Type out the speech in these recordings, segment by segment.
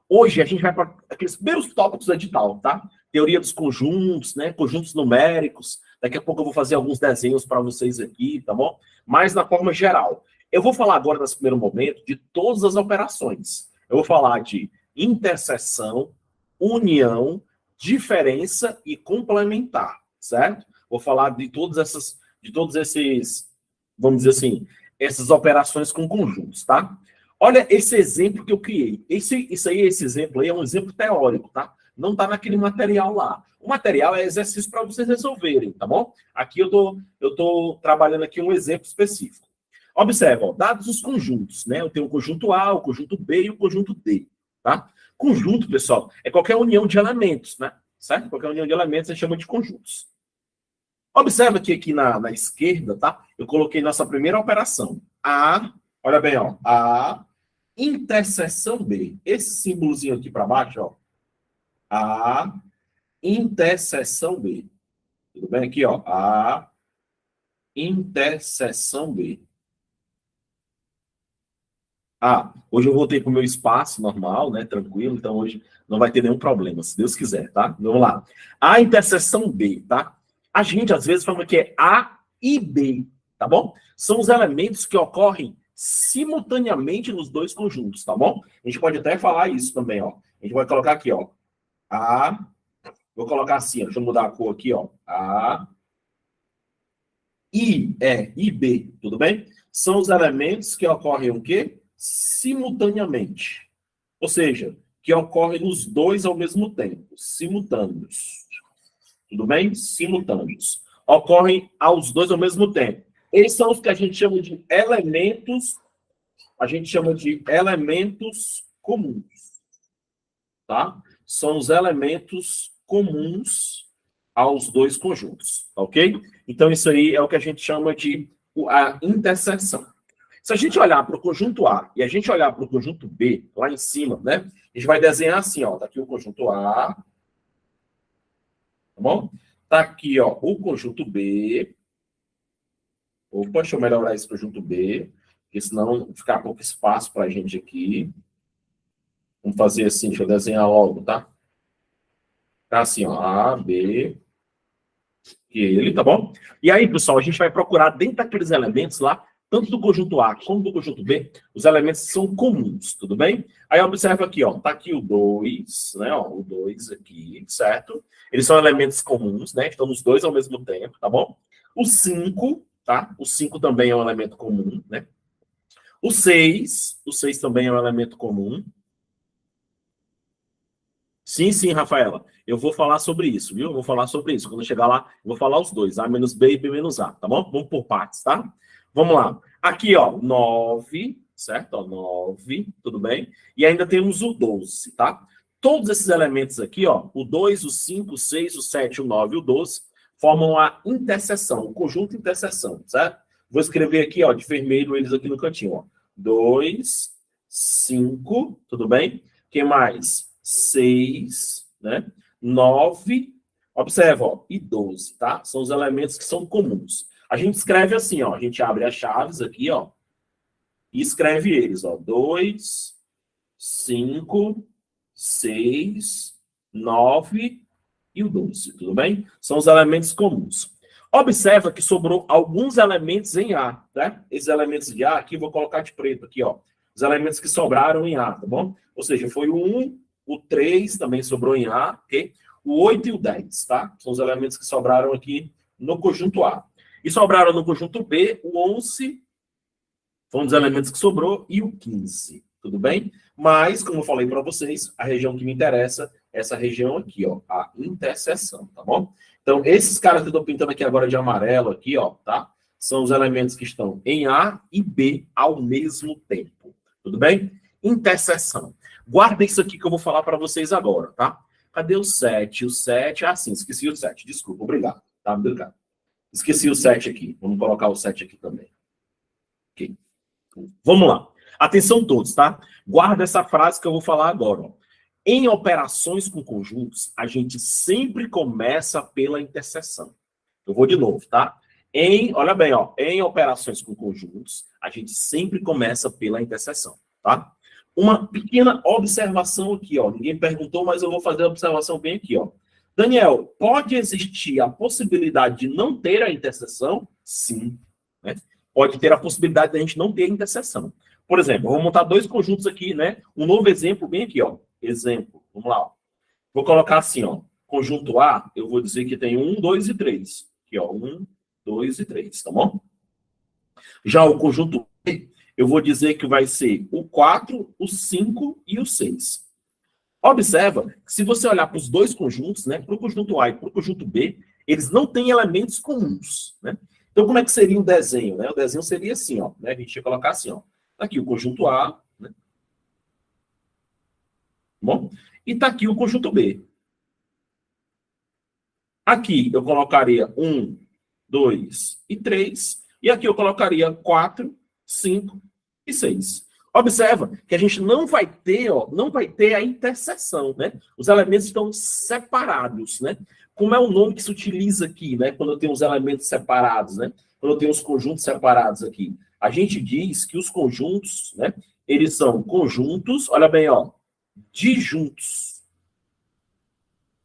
Hoje a gente vai para aqueles primeiros tópicos do edital, tá? Teoria dos conjuntos, né? Conjuntos numéricos. Daqui a pouco eu vou fazer alguns desenhos para vocês aqui, tá bom? Mas na forma geral. Eu vou falar agora, nesse primeiro momento, de todas as operações. Eu vou falar de interseção, união, diferença e complementar, certo? Vou falar de todos esses, vamos dizer assim, essas operações com conjuntos, tá? Olha esse exemplo que eu criei. Esse exemplo aí é um exemplo teórico, tá? Não está naquele material lá. O material é exercício para vocês resolverem, tá bom? Aqui eu tô trabalhando aqui um exemplo específico. Observa, ó, dados os conjuntos, né? Eu tenho o conjunto A, o conjunto B e o conjunto D, tá? Conjunto, pessoal, é qualquer união de elementos, né? Certo? Qualquer união de elementos a gente chama de conjuntos. Observa que aqui na esquerda, tá? Eu coloquei nossa primeira operação. A, olha bem, ó. A interseção B. Esse símbolozinho aqui para baixo, ó. A interseção B. Tudo bem? Aqui, ó. A interseção B. Hoje eu voltei para o meu espaço normal, né? Tranquilo. Então hoje não vai ter nenhum problema, se Deus quiser, tá? Vamos lá. A interseção B, tá? A gente às vezes fala que é A e B, tá bom? São os elementos que ocorrem simultaneamente nos dois conjuntos, tá bom? A gente pode até falar isso também, ó. A gente vai colocar aqui, ó. Vou colocar assim, ó. Deixa eu mudar a cor aqui, ó. A, I, B, tudo bem? São os elementos que ocorrem o quê? Simultaneamente. Ou seja, que ocorrem os dois ao mesmo tempo. Simultâneos. Tudo bem? Simultâneos. Ocorrem aos dois ao mesmo tempo. Eles são os que a gente chama de elementos. A gente chama de elementos comuns. Tá? São os elementos comuns aos dois conjuntos. Ok? Então, isso aí é o que a gente chama de a interseção. Se a gente olhar para o conjunto A e a gente olhar para o conjunto B, lá em cima, né? A gente vai desenhar assim, ó. Tá aqui o conjunto A. Tá bom? Tá aqui, ó, o conjunto B. Opa, deixa eu melhorar esse conjunto B, porque senão ficar pouco espaço para a gente aqui. Vamos fazer assim, deixa eu desenhar logo, tá? Tá assim, ó, A, B, e ele, tá bom? E aí, pessoal, a gente vai procurar dentro daqueles elementos lá, tanto do conjunto A como do conjunto B, os elementos que são comuns, tudo bem? Aí observa aqui, ó, tá aqui o 2, né, ó, o 2 aqui, certo? Eles são elementos comuns, né, estão os dois ao mesmo tempo, tá bom? O 5, tá? O 5 também é um elemento comum, né? O 6 também é um elemento comum. Sim, Rafaela. Eu vou falar sobre isso, viu? Eu vou falar sobre isso. Quando eu chegar lá, eu vou falar os dois, A menos B e B menos A, tá bom? Vamos por partes, tá? Vamos lá. Aqui, ó, 9, certo? Ó, 9, tudo bem? E ainda temos o 12, tá? Todos esses elementos aqui, ó, o 2, o 5, o 6, o 7, o 9 e o 12, formam a interseção, o conjunto interseção, certo? Vou escrever aqui, ó, de vermelho eles aqui no cantinho, ó. 2, 5, tudo bem? Quem mais? 6, né? 9, observa, ó, e 12, tá? São os elementos que são comuns. A gente escreve assim, ó, a gente abre as chaves aqui, ó, e escreve eles, ó, 2, 5, 6, 9 e o 12, tudo bem? São os elementos comuns. Observa que sobrou alguns elementos em A, né? Esses elementos de A aqui, vou colocar de preto aqui, ó. Os elementos que sobraram em A, tá bom? Ou seja, foi o 1, o 3 também sobrou em A, ok? O 8 e o 10, tá? São os elementos que sobraram aqui no conjunto A. E sobraram no conjunto B, o 11 foi um dos elementos que sobrou e o 15, tudo bem? Mas, como eu falei para vocês, a região que me interessa é essa região aqui, ó, a interseção, tá bom? Então, esses caras que eu estou pintando aqui agora de amarelo aqui, ó, tá? São os elementos que estão em A e B ao mesmo tempo, tudo bem? Interseção. Guarda isso aqui que eu vou falar para vocês agora, tá? Cadê o 7? O 7, sim, esqueci o 7. Desculpa, obrigado. Tá, obrigado. Esqueci o 7 aqui. Vamos colocar o 7 aqui também. Ok. Vamos lá. Atenção todos, tá? Guarda essa frase que eu vou falar agora. Ó. Em operações com conjuntos, a gente sempre começa pela interseção. Eu vou de novo, tá? Olha bem, ó. Em operações com conjuntos, a gente sempre começa pela interseção, tá? Uma pequena observação aqui, ó. Ninguém perguntou, mas eu vou fazer a observação bem aqui, ó. Daniel, pode existir a possibilidade de não ter a interseção? Sim. Né? Pode ter a possibilidade de a gente não ter a interseção. Por exemplo, eu vou montar dois conjuntos aqui, né? Um novo exemplo bem aqui, ó. Exemplo. Vamos lá, ó. Vou colocar assim, ó. Conjunto A, eu vou dizer que tem 1, 2 e 3. Aqui, ó. 1, 2 e 3, tá bom? Já o conjunto B, eu vou dizer que vai ser o 4, o 5 e o 6. Observa que se você olhar para os dois conjuntos, né, para o conjunto A e para o conjunto B, eles não têm elementos comuns, né? Então, como é que seria o desenho? Né? O desenho seria assim, ó, né? A gente ia colocar assim, ó. Tá aqui o conjunto A, né? Bom? E tá aqui o conjunto B. Aqui eu colocaria 1, 2 e 3. E aqui eu colocaria 4, 5 e 6. Observa que a gente não vai ter, ó, não vai ter a interseção, né? Os elementos estão separados, né? Como é o nome que se utiliza aqui, né? Quando eu tenho os elementos separados, né? Quando eu tenho os conjuntos separados aqui. A gente diz que os conjuntos, né? Eles são conjuntos, olha bem, ó, disjuntos.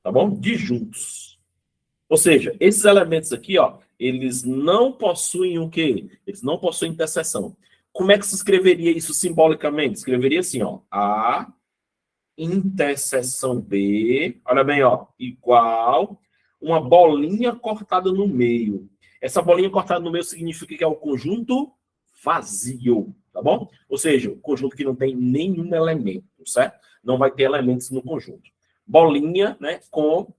Tá bom? Disjuntos. Ou seja, esses elementos aqui, ó, eles não possuem o quê? Eles não possuem interseção. Como é que se escreveria isso simbolicamente? Escreveria assim, ó, A interseção B, olha bem, ó, igual uma bolinha cortada no meio. Essa bolinha cortada no meio significa que é o conjunto vazio, tá bom? Ou seja, o conjunto que não tem nenhum elemento, certo? Não vai ter elementos no conjunto. Bolinha, né, com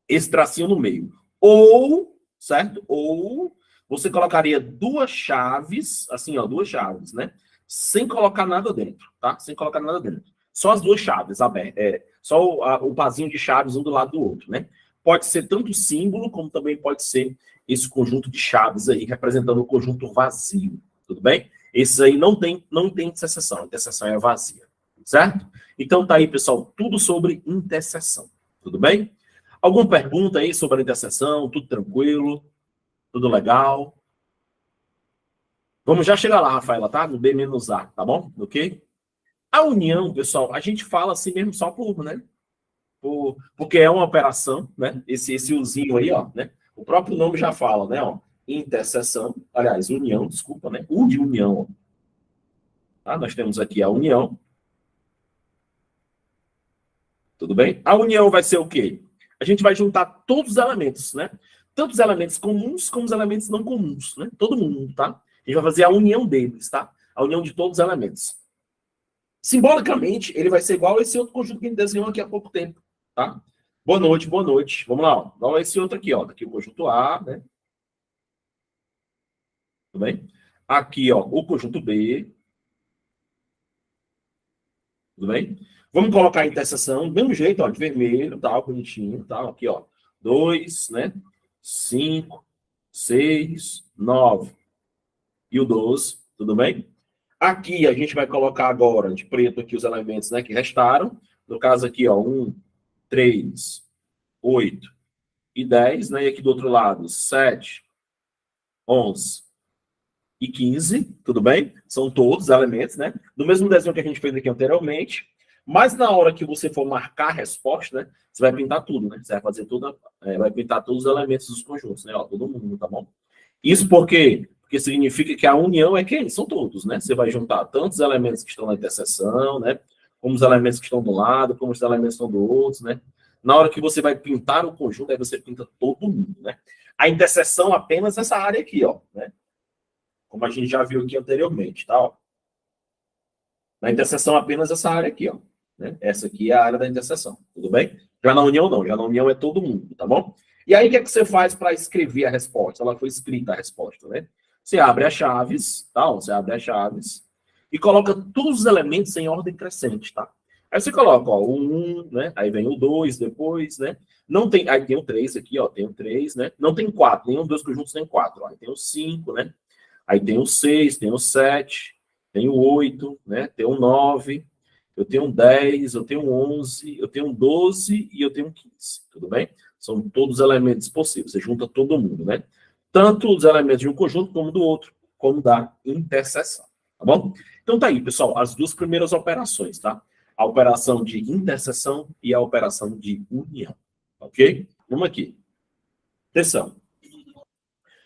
esse tracinho no meio. Ou, certo? Ou você colocaria duas chaves, assim, ó, duas chaves, né? Sem colocar nada dentro, tá? Sem colocar nada dentro. Só as duas chaves abertas. Só o pazinho de chaves um do lado do outro, né? Pode ser tanto símbolo, como também pode ser esse conjunto de chaves aí, representando o conjunto vazio. Tudo bem? Esses aí não tem interseção. A interseção é vazia. Certo? Então tá aí, pessoal, tudo sobre interseção. Tudo bem? Alguma pergunta aí sobre a interseção? Tudo tranquilo? Tudo legal? Vamos já chegar lá, Rafaela, tá? No B-A, tá bom? Ok? A união, pessoal, a gente fala assim mesmo só por, né? Porque é uma operação, né? Esse uzinho aí, ó, né? O próprio nome já fala, né? Ó, interseção, aliás, união, desculpa, né? U de união, ó. Tá? Nós temos aqui a união. Tudo bem? A união vai ser o quê? A gente vai juntar todos os elementos, né? Tanto os elementos comuns como os elementos não comuns, né? Todo mundo, tá? A gente vai fazer a união deles, tá? A união de todos os elementos. Simbolicamente, ele vai ser igual a esse outro conjunto que a gente desenhou aqui há pouco tempo, tá? Boa noite, boa noite. Vamos lá, ó. Igual a esse outro aqui, ó. Aqui o conjunto A, né? Tudo bem? Aqui, ó, o conjunto B. Tudo bem? Vamos colocar a interseção do mesmo jeito, ó, de vermelho, tal, bonitinho, tal. Aqui, ó. 2, né? 5, 6, 9 e o 12, tudo bem? Aqui a gente vai colocar agora de preto aqui os elementos, né, que restaram. No caso aqui, ó, 1, 3, 8 e 10, né? E aqui do outro lado, 7, 11 e 15, tudo bem? São todos elementos, né? Do mesmo desenho que a gente fez aqui anteriormente. Mas na hora que você for marcar a resposta, né? Você vai pintar tudo, né? Você vai fazer tudo, vai pintar todos os elementos dos conjuntos, né? Ó, todo mundo, tá bom? Isso porque significa que a união é quem? São todos, né? Você vai juntar tantos elementos que estão na interseção, né? Como os elementos que estão do lado, como os elementos que estão do outro, né? Na hora que você vai pintar o conjunto, aí você pinta todo mundo, né? A interseção apenas essa área aqui, ó, né? Como a gente já viu aqui anteriormente, tá? Ó. Na interseção apenas essa área aqui, ó. Né? Essa aqui é a área da interseção, tudo bem? Já na união não, já na união é todo mundo, tá bom? E aí o que é que você faz para escrever a resposta? Ela foi escrita a resposta, né? Você abre as chaves, tá? Você abre as chaves e coloca todos os elementos em ordem crescente, tá? Aí você coloca, ó, o 1, né? Aí vem o 2 depois, né? Não tem, aí tem o 3 aqui, ó, tem o 3, né? Não tem 4, nenhum dos conjuntos tem 4, ó. Aí tem o 5, né? Aí tem o 6, tem o 7, tem o 8, né? Tem o 9, eu tenho um 10, eu tenho um 11, eu tenho um 12 e eu tenho um 15, tudo bem? São todos os elementos possíveis, você junta todo mundo, né? Tanto os elementos de um conjunto como do outro, como da interseção, tá bom? Então, Então tá aí, pessoal, as duas primeiras operações, tá? A operação de interseção e a operação de união, ok? Vamos aqui. Atenção.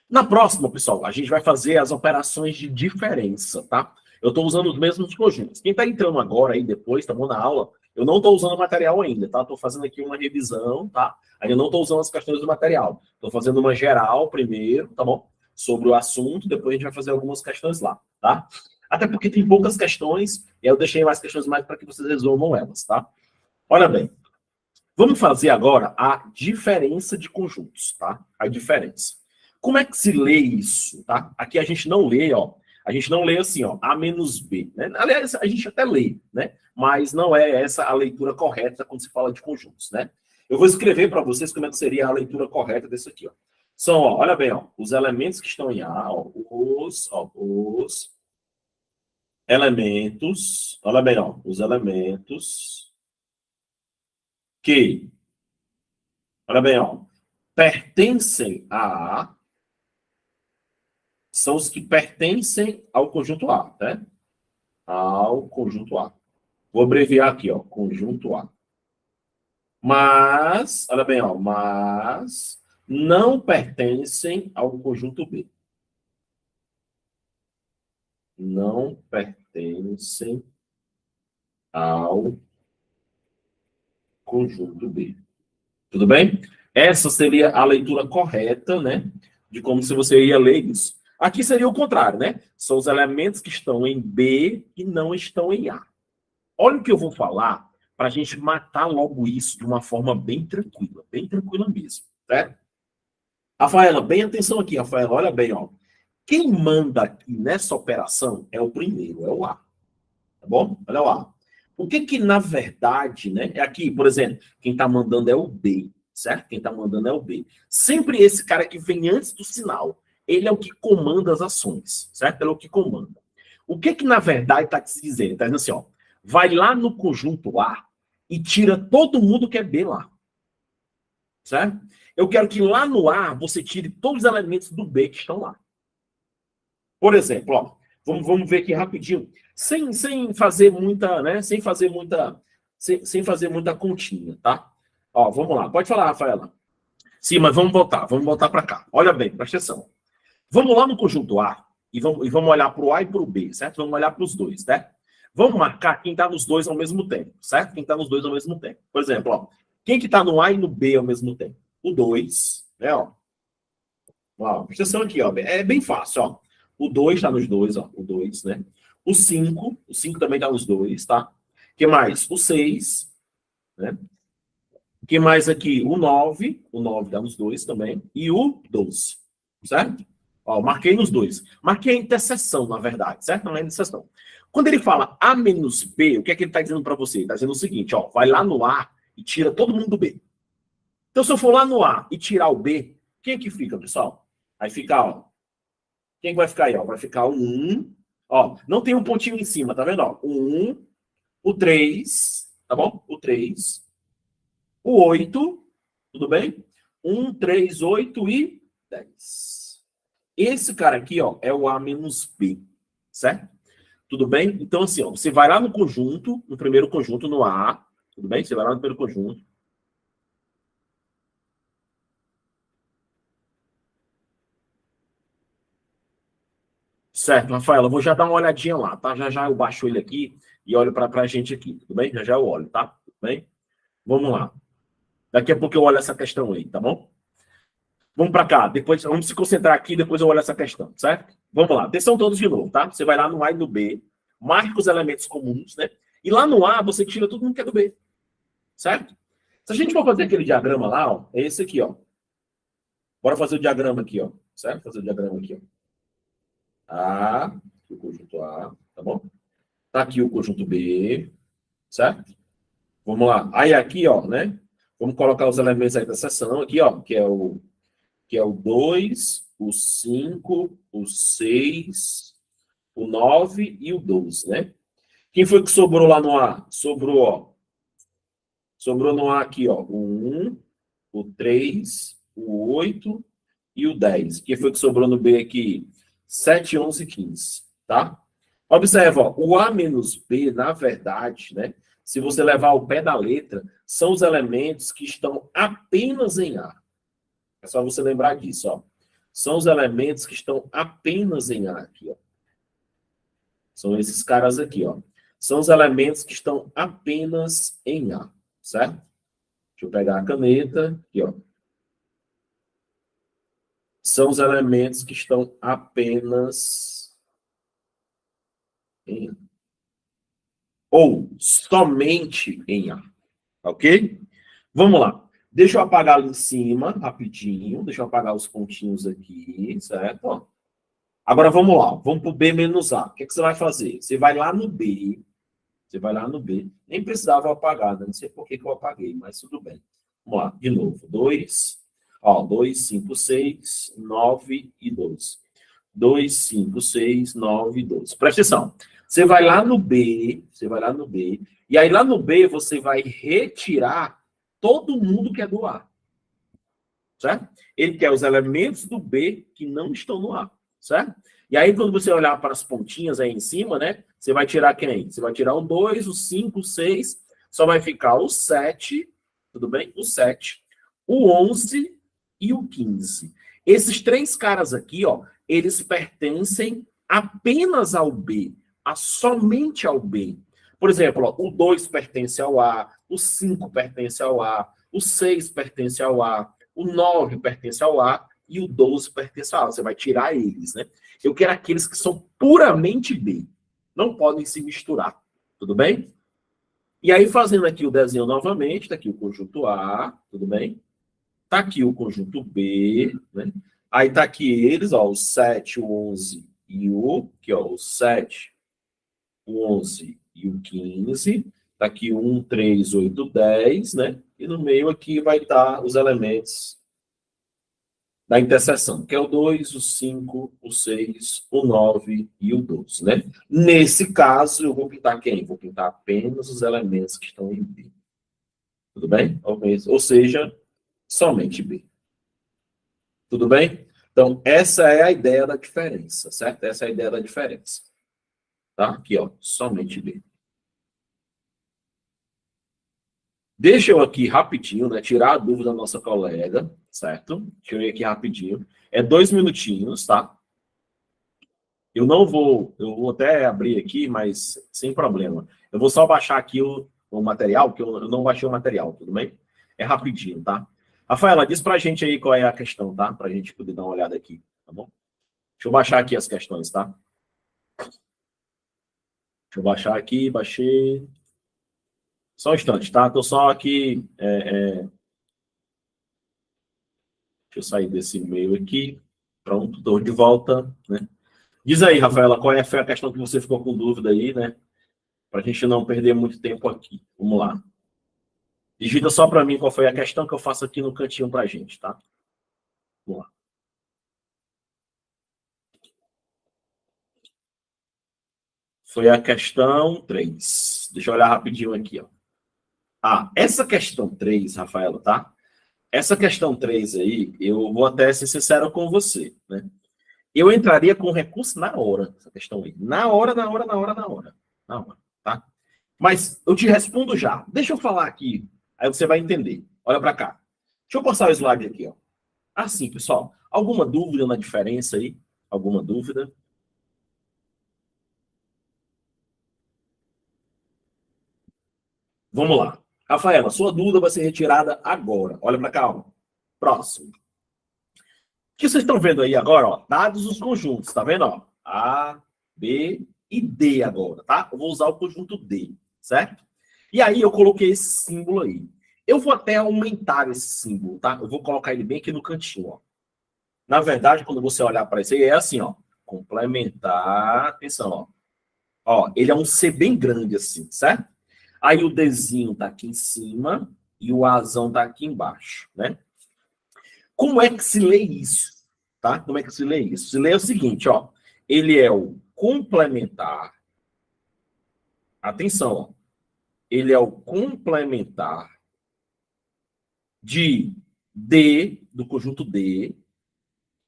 Na próxima, pessoal, a gente vai fazer as operações de diferença, tá? Eu estou usando os mesmos conjuntos. Quem está entrando agora aí depois, tá bom, na aula, eu não estou usando o material ainda, tá? Estou fazendo aqui uma revisão, tá? Ainda não estou usando as questões do material. Estou fazendo uma geral primeiro, tá bom? Sobre o assunto, depois a gente vai fazer algumas questões lá, tá? Até porque tem poucas questões, e aí eu deixei mais questões mais para que vocês resolvam elas, tá? Olha bem, vamos fazer agora a diferença de conjuntos, tá? A diferença. Como é que se lê isso, tá? Aqui a gente não lê, ó. A gente não lê assim, ó, A menos B, né? Aliás, a gente até lê, né? Mas não é essa a leitura correta quando se fala de conjuntos, né? Eu vou escrever para vocês como é que seria a leitura correta desse aqui, ó. São, ó, olha bem, ó, os elementos que estão em A, ó, os elementos, olha bem, ó, os elementos que, olha bem, ó, pertencem a A, são os que pertencem ao conjunto A, né? Ao conjunto A. Vou abreviar aqui, ó, conjunto A. Mas, olha bem, ó, mas não pertencem ao conjunto B. Não pertencem ao conjunto B. Tudo bem? Essa seria a leitura correta, né? De como se você ia ler isso. Aqui seria o contrário, né? São os elementos que estão em B e não estão em A. Olha o que eu vou falar para a gente matar logo isso de uma forma bem tranquila mesmo, certo? Rafaela, bem atenção aqui, Rafaela, olha bem, ó. Quem manda aqui nessa operação é o primeiro, é o A, tá bom? Olha o A. O que que, na verdade, né, é aqui, por exemplo, quem está mandando é o B, certo? Quem está mandando é o B. Sempre esse cara que vem antes do sinal, ele é o que comanda as ações, certo? Ele é o que comanda. O que que, na verdade, está te dizendo? Está dizendo assim, ó, vai lá no conjunto A e tira todo mundo que é B lá, certo? Eu quero que lá no A você tire todos os elementos do B que estão lá. Por exemplo, ó, vamos ver aqui rapidinho, sem fazer muita, né? Sem fazer muita continha, tá? Ó, vamos lá. Pode falar, Rafaela. Sim, mas vamos voltar para cá. Olha bem, presta atenção. Vamos lá no conjunto A e vamos olhar para o A e para o B, certo? Vamos olhar para os dois, né? Vamos marcar quem está nos dois ao mesmo tempo, certo? Quem está nos dois ao mesmo tempo. Por exemplo, ó, quem que está no A e no B ao mesmo tempo? O 2, né? Ó, presta atenção aqui, ó. É bem fácil, ó. O 2 está nos dois, ó. O 2, né? O cinco também está nos dois, tá? O que mais? O 6, né? O que mais aqui? O nove está nos dois também. E o 12, certo? Ó, marquei nos dois. Marquei a interseção, na verdade, certo? Não é a interseção. Quando ele fala A menos B, o que é que ele está dizendo para você? Ele está dizendo o seguinte, ó. Vai lá no A e tira todo mundo do B. Então, se eu for lá no A e tirar o B, quem é que fica, pessoal? Aí fica, ó. Quem vai ficar aí, ó? Vai ficar o 1. Ó, não tem um pontinho em cima, tá vendo? Ó, o 1, o 3, tá bom? O 3, o 8, tudo bem? 1, 3, 8 e 10. Esse cara aqui, ó, é o A menos B, certo? Tudo bem? Então, assim, ó, você vai lá no conjunto, no primeiro conjunto, no A, tudo bem? Você vai lá no primeiro conjunto. Certo, Rafaela, eu vou já dar uma olhadinha lá, tá? Já já eu baixo ele aqui e olho para a gente aqui, tudo bem? Já já eu olho, tá? Tudo bem? Vamos lá. Daqui a pouco eu olho essa questão aí, tá bom? Vamos para cá, depois vamos se concentrar aqui, depois eu olho essa questão, certo? Vamos lá, atenção todos de novo, tá? Você vai lá no A e no B, marca os elementos comuns, né? E lá no A você tira todo mundo que é do B, certo? Se a gente for fazer aquele diagrama lá, ó, é esse aqui, ó. Bora fazer o diagrama aqui, ó, certo? Fazer o diagrama aqui, ó. A, o conjunto A, tá bom? Tá aqui o conjunto B, certo? Vamos lá. Aí aqui, ó, né? Vamos colocar os elementos aí da seção aqui, ó, que é o 2, o 5, o 6, o 9 e o 12, né? Quem foi que sobrou lá no A? Sobrou, ó. Sobrou no A aqui, ó, o 1, o 3, o 8 e o 10. Quem foi que sobrou no B aqui? 7, 11 e 15, tá? Observa, ó, o A menos B, na verdade, né? Se você levar ao pé da letra, são os elementos que estão apenas em A. É só você lembrar disso, ó. São os elementos que estão apenas em A aqui, ó. São esses caras aqui, ó. São os elementos que estão apenas em A, certo? Deixa eu pegar a caneta aqui, ó. São os elementos que estão apenas em A. Ou somente em A, ok? Vamos lá. Deixa eu apagar ali em cima, rapidinho. Deixa eu apagar os pontinhos aqui, certo? Ó. Agora vamos lá. Vamos para o B menos A. O que, é que você vai fazer? Você vai lá no B. Você vai lá no B. Nem precisava apagar, né? Não sei por que eu apaguei, mas tudo bem. Vamos lá, de novo. 2. Ó, 2, 5, 6, 9 e 12. 2, 5, 6, 9 e 12. Presta atenção. Você vai lá no B. Você vai lá no B. E aí lá no B você vai retirar todo mundo que é do A. Certo? Ele quer os elementos do B que não estão no A. Certo? E aí, quando você olhar para as pontinhas aí em cima, né? Você vai tirar quem? Você vai tirar o 2, o 5, o 6. Só vai ficar o 7, tudo bem? O 7, o 11 e o 15. Esses três caras aqui, ó, eles pertencem apenas ao B, somente ao B. Por exemplo, ó, o 2 pertence ao A, o 5 pertence ao A, o 6 pertence ao A, o 9 pertence ao A e o 12 pertence ao A. Você vai tirar eles, né? Eu quero aqueles que são puramente B. Não podem se misturar. Tudo bem? E aí, fazendo aqui o desenho novamente, está aqui o conjunto A, tudo bem? Está aqui o conjunto B, né? Aí está aqui eles, ó, o 7, o 11 e o... Aqui, ó, o 7, o 11 e o 15. Está aqui o 1, 3, 8, 10, né? E no meio aqui vai estar os elementos da interseção, que é o 2, o 5, o 6, o 9 e o 12, né? Nesse caso, eu vou pintar quem? Vou pintar apenas os elementos que estão em B. Tudo bem? Ou seja, somente B. Tudo bem? Então, essa é a ideia da diferença, certo? Essa é a ideia da diferença. Tá? Aqui, ó, somente B. Deixa eu aqui rapidinho, né? Tirar a dúvida da nossa colega, certo? Tirei aqui rapidinho. É 2 minutinhos, tá? Eu vou até abrir aqui, mas sem problema. Eu vou só baixar aqui o material, porque eu não baixei o material, tudo bem? É rapidinho, tá? Rafaela, diz pra gente aí qual é a questão, tá? Pra gente poder dar uma olhada aqui, tá bom? Deixa eu baixar aqui as questões, tá? Deixa eu baixar aqui, baixei. Só um instante, tá? Tô só aqui. Deixa eu sair desse e-mail aqui. Pronto, tô de volta, né? Diz aí, Rafaela, foi a questão que você ficou com dúvida aí, né? Pra gente não perder muito tempo aqui. Vamos lá. Digita só para mim qual foi a questão que eu faço aqui no cantinho para a gente, tá? Vamos lá. Foi a questão 3. Deixa eu olhar rapidinho aqui, ó. Ah, essa questão 3, Rafaela, tá? Essa questão 3 aí, eu vou até ser sincero com você, né? Eu entraria com recurso na hora, essa questão aí. Na hora, na hora, na hora, na hora. Na hora, tá? Mas eu te respondo já. Deixa eu falar aqui, aí você vai entender. Olha para cá. Deixa eu passar o slide aqui, ó. Assim, pessoal, alguma dúvida na diferença aí? Alguma dúvida? Vamos lá. Rafaela, sua dúvida vai ser retirada agora. Olha para cá, ó. Próximo. O que vocês estão vendo aí agora, ó? Dados os conjuntos, tá vendo, ó? A, B e D agora, tá? Eu vou usar o conjunto D, certo? E aí eu coloquei esse símbolo aí. Eu vou até aumentar esse símbolo, tá? Eu vou colocar ele bem aqui no cantinho, ó. Na verdade, quando você olhar para isso aí, é assim, ó. Complementar, atenção, ó. Ó, ele é um C bem grande assim, certo? Aí o Dzinho tá aqui em cima e o Azão tá aqui embaixo, né? Como é que se lê isso? Tá? Como é que se lê isso? Se lê o seguinte, ó. Ele é o complementar. Atenção, ó. Ele é o complementar de D, do conjunto D,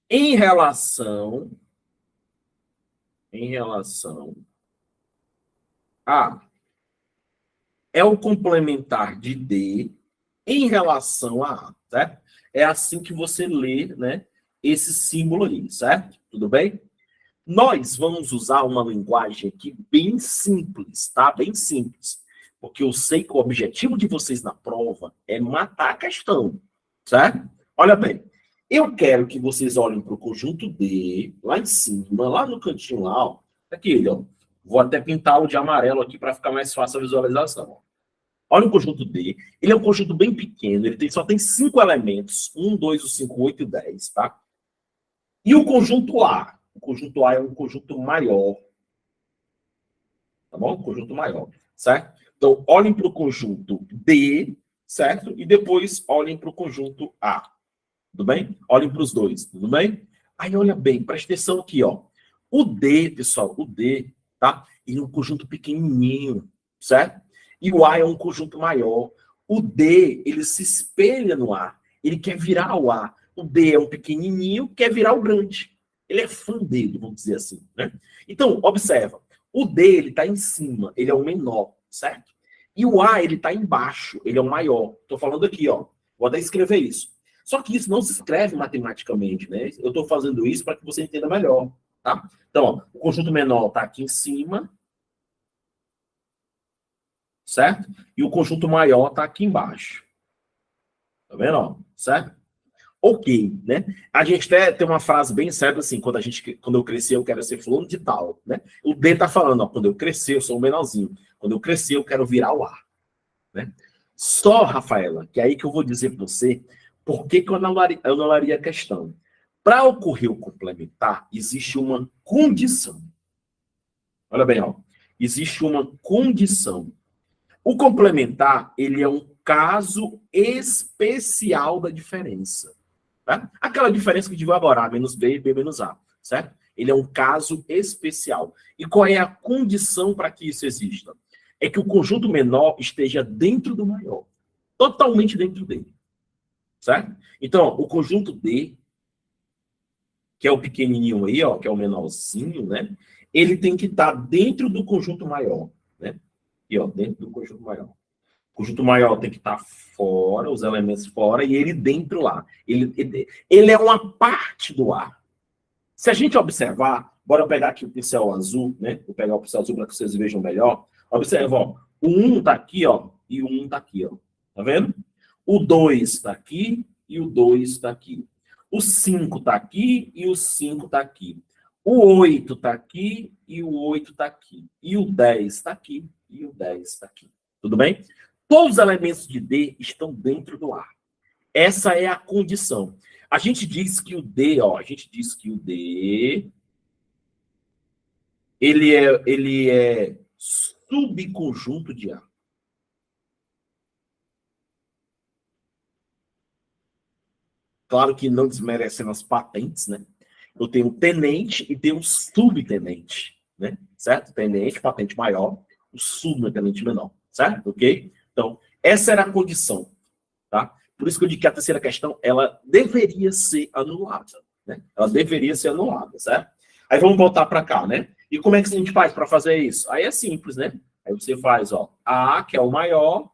em relação A é o complementar de D em relação a A, certo? É assim que você lê, né, esse símbolo aí, certo? Tudo bem? Nós vamos usar uma linguagem aqui bem simples, tá? Bem simples. Porque eu sei que o objetivo de vocês na prova é matar a questão, certo? Olha bem, eu quero que vocês olhem para o conjunto D, lá em cima, lá no cantinho lá, ó. Aqui, ó. Vou até pintá-lo de amarelo aqui para ficar mais fácil a visualização. Olha o conjunto D. Ele é um conjunto bem pequeno, só tem 5 elementos. 1, 2, 5, 8 e 10, tá? E o conjunto A? O conjunto A é um conjunto maior. Tá bom? Um conjunto maior, certo? Então, olhem para o conjunto D, certo? E depois olhem para o conjunto A. Tudo bem? Olhem para os dois, tudo bem? Aí, olha bem, presta atenção aqui, ó. O D, pessoal, o D, tá? Ele é um conjunto pequenininho, certo? E o A é um conjunto maior. O D, ele se espelha no A. Ele quer virar o A. O D é um pequenininho, quer virar o grande. Ele é fã dele, vamos dizer assim, né? Então, observa. O D, ele está em cima, ele é o menor, certo? E o A, ele está embaixo, ele é o maior. Estou falando aqui, ó. Vou até escrever isso. Só que isso não se escreve matematicamente, né? Eu estou fazendo isso para que você entenda melhor, tá? Então, ó, o conjunto menor está aqui em cima, certo? E o conjunto maior está aqui embaixo. Tá vendo, ó? Certo? Ok, né? A gente até tem uma frase bem certa assim, quando eu crescer eu quero ser fulano de tal, né? O D tá falando, ó, quando eu crescer eu sou o menorzinho. Quando eu crescer eu quero virar o A, né? Só, Rafaela, que é aí que eu vou dizer para você por que que eu anularia a questão. Para ocorrer o complementar, existe uma condição. Olha bem, ó. Existe uma condição. O complementar, ele é um caso especial da diferença. Tá? Aquela diferença que a gente vai agora, A menos B e B menos A, certo? Ele é um caso especial. E qual é a condição para que isso exista? É que o conjunto menor esteja dentro do maior. Totalmente dentro dele. Certo? Então, o conjunto D, que é o pequenininho aí, ó, que é o menorzinho, né? Ele tem que estar dentro do conjunto maior, né? E ó, dentro do conjunto maior. O conjunto maior tem que estar fora, os elementos fora, e ele dentro lá. Ele é uma parte do A. Se a gente observar, bora pegar aqui o pincel azul, né? Vou pegar o pincel azul para que vocês vejam melhor. Observa, ó. O 1 está aqui, ó, e o 1 está aqui, ó. Tá vendo? O 2 está aqui e o 2 está aqui. O 5 está aqui e o 5 está aqui. O 8 está aqui e o 8 está aqui. E o 10 está aqui e o 10 está aqui. Tudo bem? Todos os elementos de D estão dentro do A. Essa é a condição. A gente diz que o D, ó, a gente diz que o D ele é subconjunto de A. Claro que não desmerecendo as patentes, né? Eu tenho tenente e tenho subtenente, né? Certo? Tenente, patente maior, o subtenente menor, certo? Ok? Então, essa era a condição, tá? Por isso que eu digo que a terceira questão, ela deveria ser anulada, né? Ela deveria ser anulada, certo? Aí vamos voltar para cá, né? E como é que a gente faz para fazer isso? Aí é simples, né? Aí você faz, ó, A, que é o maior,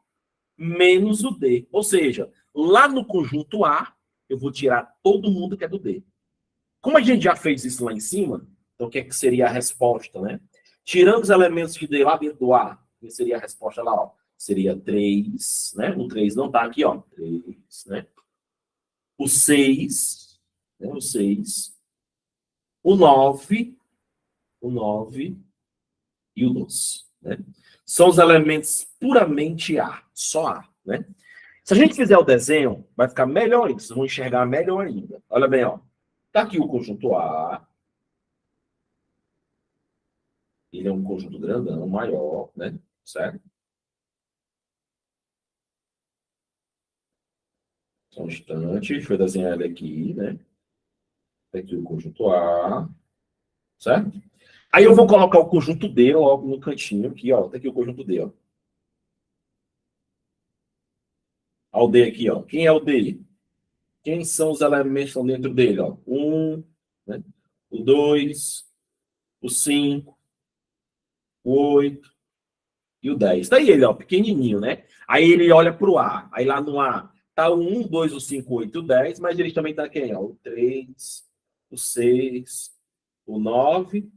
menos o D. Ou seja, lá no conjunto A, eu vou tirar todo mundo que é do D. Como a gente já fez isso lá em cima, então o que, é que seria a resposta, né? Tirando os elementos de D lá dentro do A, que seria a resposta lá, ó. Seria 3, né? O 3 não está aqui, ó. 3, né? O 6, né? O 6. O 9, o 9 e o 12, né? São os elementos puramente A, só A, né? Se a gente fizer o desenho, vai ficar melhor ainda. Vocês vão enxergar melhor ainda. Olha bem, ó. Tá aqui o conjunto A. Ele é um conjunto grandão, maior, né? Certo? Só um instante. Deixa eu desenhar ele aqui, né? Tá aqui o conjunto A. Certo? Aí eu vou colocar o conjunto D logo no cantinho aqui, ó. Tá aqui o conjunto D, ó. Olha o D aqui, ó. Quem é o D? Quem são os elementos que estão dentro dele, ó? Né? O 2, o 5, o 8 e o 10. Daí ele, ó, pequenininho, né? Aí ele olha para o A. Aí lá no A tá o 1, 2, o 5, 8, o 10, mas ele também tá quem? Ó, o 3, o 6, o 9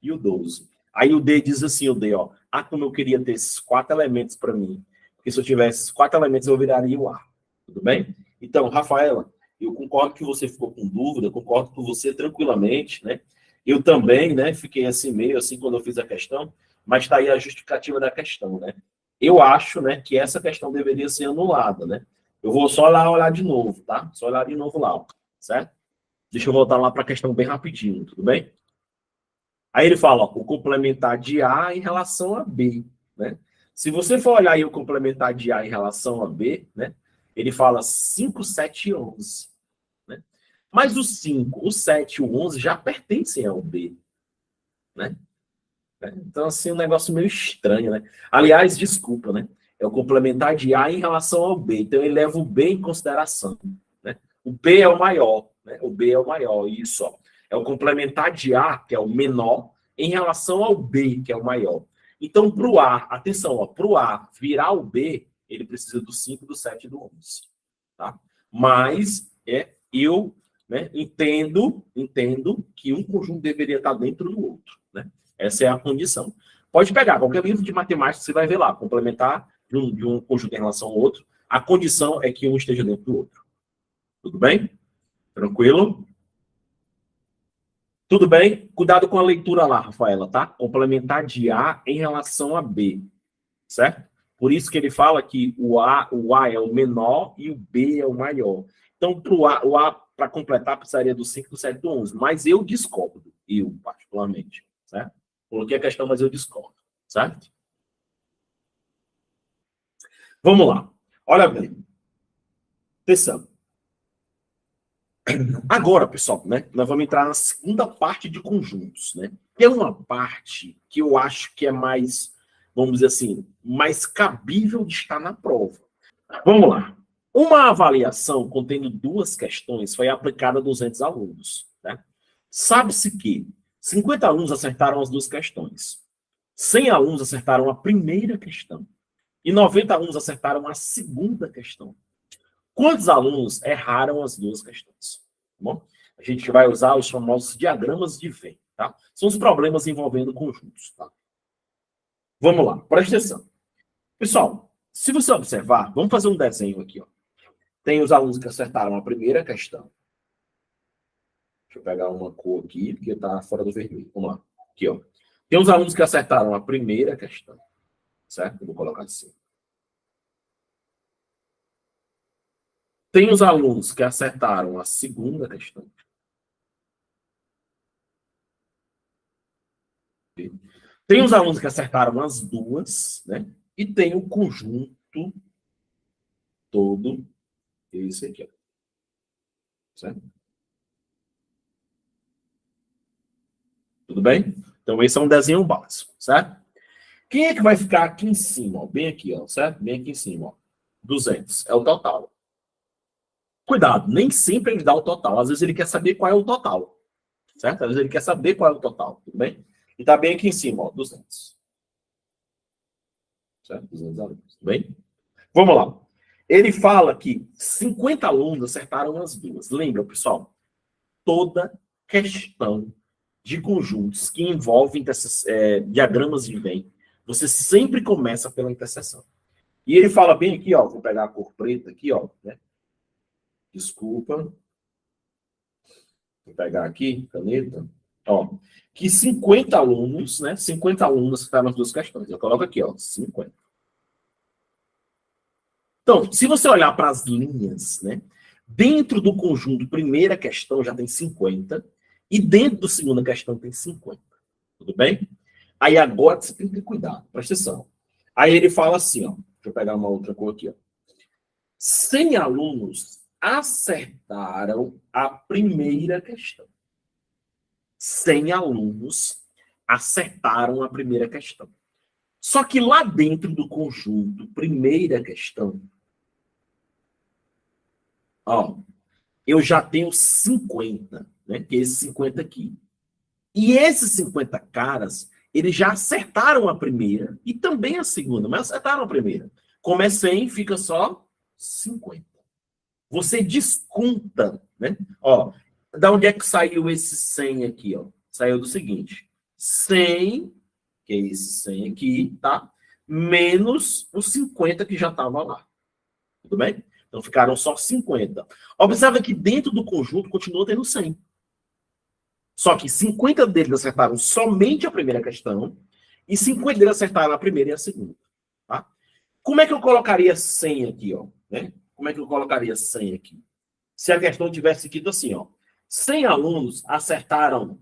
e o 12. Aí o D diz assim, o D, ó, ah, como eu queria ter esses 4 elementos para mim. Porque se eu tivesse esses 4 elementos, eu viraria o A. Tudo bem? Então, Rafaela, eu concordo que você ficou com dúvida, concordo com você tranquilamente, né? Eu também, né, fiquei assim meio assim quando eu fiz a questão, mas está aí a justificativa da questão, né? Eu acho, né, que essa questão deveria ser anulada, né? Eu vou só lá olhar de novo, tá? Só olhar de novo lá, ó, certo? Deixa eu voltar lá para a questão bem rapidinho, tudo bem? Aí ele fala, ó, o complementar de A em relação a B, né? Se você for olhar aí o complementar de A em relação a B, né? Ele fala 5, 7 e 11, né? Mas o 5, o 7 e o 11 já pertencem ao B, né? Então, assim, um negócio meio estranho, né? Aliás, desculpa, né? É o complementar de A em relação ao B. Então, ele leva o B em consideração, né? O B é o maior, né? O B é o maior, isso, ó. É o complementar de A, que é o menor, em relação ao B, que é o maior. Então, para o A, atenção, ó, para o A virar o B, ele precisa do 5, do 7 e do 11, tá? Mas eu, né, entendo que um conjunto deveria estar dentro do outro, né? Essa é a condição. Pode pegar qualquer livro de matemática, você vai ver lá, complementar de um conjunto em relação ao outro. A condição é que um esteja dentro do outro. Tudo bem? Tranquilo? Tudo bem? Cuidado com a leitura lá, Rafaela, tá? Complementar de A em relação a B, certo? Por isso que ele fala que o A é o menor e o B é o maior. Então, o A para completar, precisaria do 5, do 7 e do 11. Mas eu discordo, eu particularmente, certo? Coloquei a questão, mas eu discordo, certo? Vamos lá. Olha bem. Atenção. Agora, pessoal, né? Nós vamos entrar na segunda parte de conjuntos, né? Que é uma parte que eu acho que é mais, vamos dizer assim, mais cabível de estar na prova. Vamos lá. Uma avaliação contendo 2 questões foi aplicada a 200 alunos, né? Sabe-se que 50 alunos acertaram as 2 questões. 100 alunos acertaram a primeira questão. E 90 alunos acertaram a segunda questão. Quantos alunos erraram as 2 questões? Tá bom? A gente vai usar os famosos diagramas de Venn, tá? São os problemas envolvendo conjuntos, tá? Vamos lá, presta atenção. Pessoal, se você observar, vamos fazer um desenho aqui, ó. Tem os alunos que acertaram a primeira questão. Deixa eu pegar uma cor aqui, porque está fora do vermelho. Vamos lá. Aqui, ó. Tem os alunos que acertaram a primeira questão, certo? Eu vou colocar assim. Tem os alunos que acertaram a segunda questão. Tem os alunos que acertaram as 2, né? E tem o conjunto todo, esse aqui, ó. Certo? Tudo bem? Então, esse é um desenho básico, certo? Quem é que vai ficar aqui em cima, ó? Bem aqui, ó, certo? Bem aqui em cima, ó. 200 é o total. Cuidado, nem sempre ele dá o total. Às vezes ele quer saber qual é o total, certo? Às vezes ele quer saber qual é o total, tudo bem? E tá bem aqui em cima, ó, 200. Certo? 200 alunos, tudo bem? Vamos lá. Ele fala que 50 alunos acertaram as 2. Lembra, pessoal? Toda questão de conjuntos que envolvem diagramas de Venn, você sempre começa pela interseção. E ele fala bem aqui, ó, vou pegar a cor preta aqui, ó, né? Desculpa. Vou pegar aqui, caneta. Ó, que 50 alunos, né? 50 alunos que estão nas 2 questões. Eu coloco aqui, ó, 50. Então, se você olhar para as linhas, né? Dentro do conjunto, primeira questão já tem 50, e dentro da segunda questão tem 50. Tudo bem? Aí agora você tem que ter cuidado, presta atenção. Aí ele fala assim, ó. Deixa eu pegar uma outra cor aqui, ó. 100 alunos acertaram a primeira questão. 100 alunos acertaram a primeira questão. Só que lá dentro do conjunto, primeira questão, ó, eu já tenho 50, né? Que é esse 50 aqui. E esses 50 caras, eles já acertaram a primeira e também a segunda, mas acertaram a primeira. Como é 100, fica só 50. Você desconta, né? Ó, da onde é que saiu esse 100 aqui, ó? Saiu do seguinte: 100, que é esse 100 aqui, tá? Menos os 50 que já estavam lá. Tudo bem? Então ficaram só 50. Observa que dentro do conjunto continua tendo 100. Só que 50 deles acertaram somente a primeira questão e 50 deles acertaram a primeira e a segunda. Tá? Como é que eu colocaria 100 aqui, ó? Né? Como é que eu colocaria 100 aqui? Se a questão tivesse escrito assim, ó. 100 alunos acertaram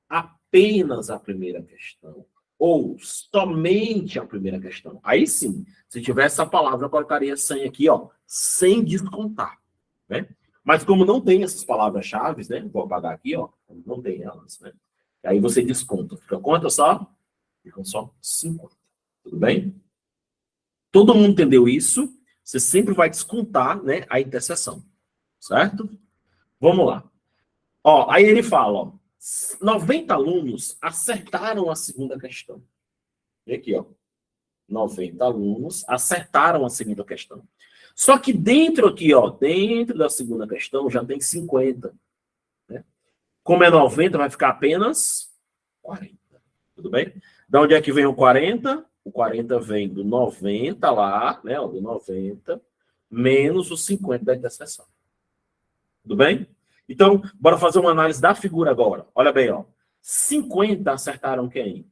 apenas a primeira questão ou somente a primeira questão. Aí sim, se tivesse essa palavra, eu colocaria 100 aqui, ó, sem descontar, né? Mas como não tem essas palavras-chave, né? Vou apagar aqui, ó, não tem elas, né? Aí você desconta. Fica quanto só? Ficam só 50. Tudo bem? Todo mundo entendeu isso? Você sempre vai descontar, né, a interseção. Certo? Vamos lá. Ó, aí ele fala, ó, 90 alunos acertaram a segunda questão. E aqui, ó. 90 alunos acertaram a segunda questão. Só que dentro aqui, ó, dentro da segunda questão já tem 50. Né? Como é 90, vai ficar apenas 40. Tudo bem? Da onde é que vem o 40? O 40 vem do 90 lá, né? Ó, do 90, menos os 50 da interseção. Tudo bem? Então, bora fazer uma análise da figura agora. Olha bem, ó. 50 acertaram quem?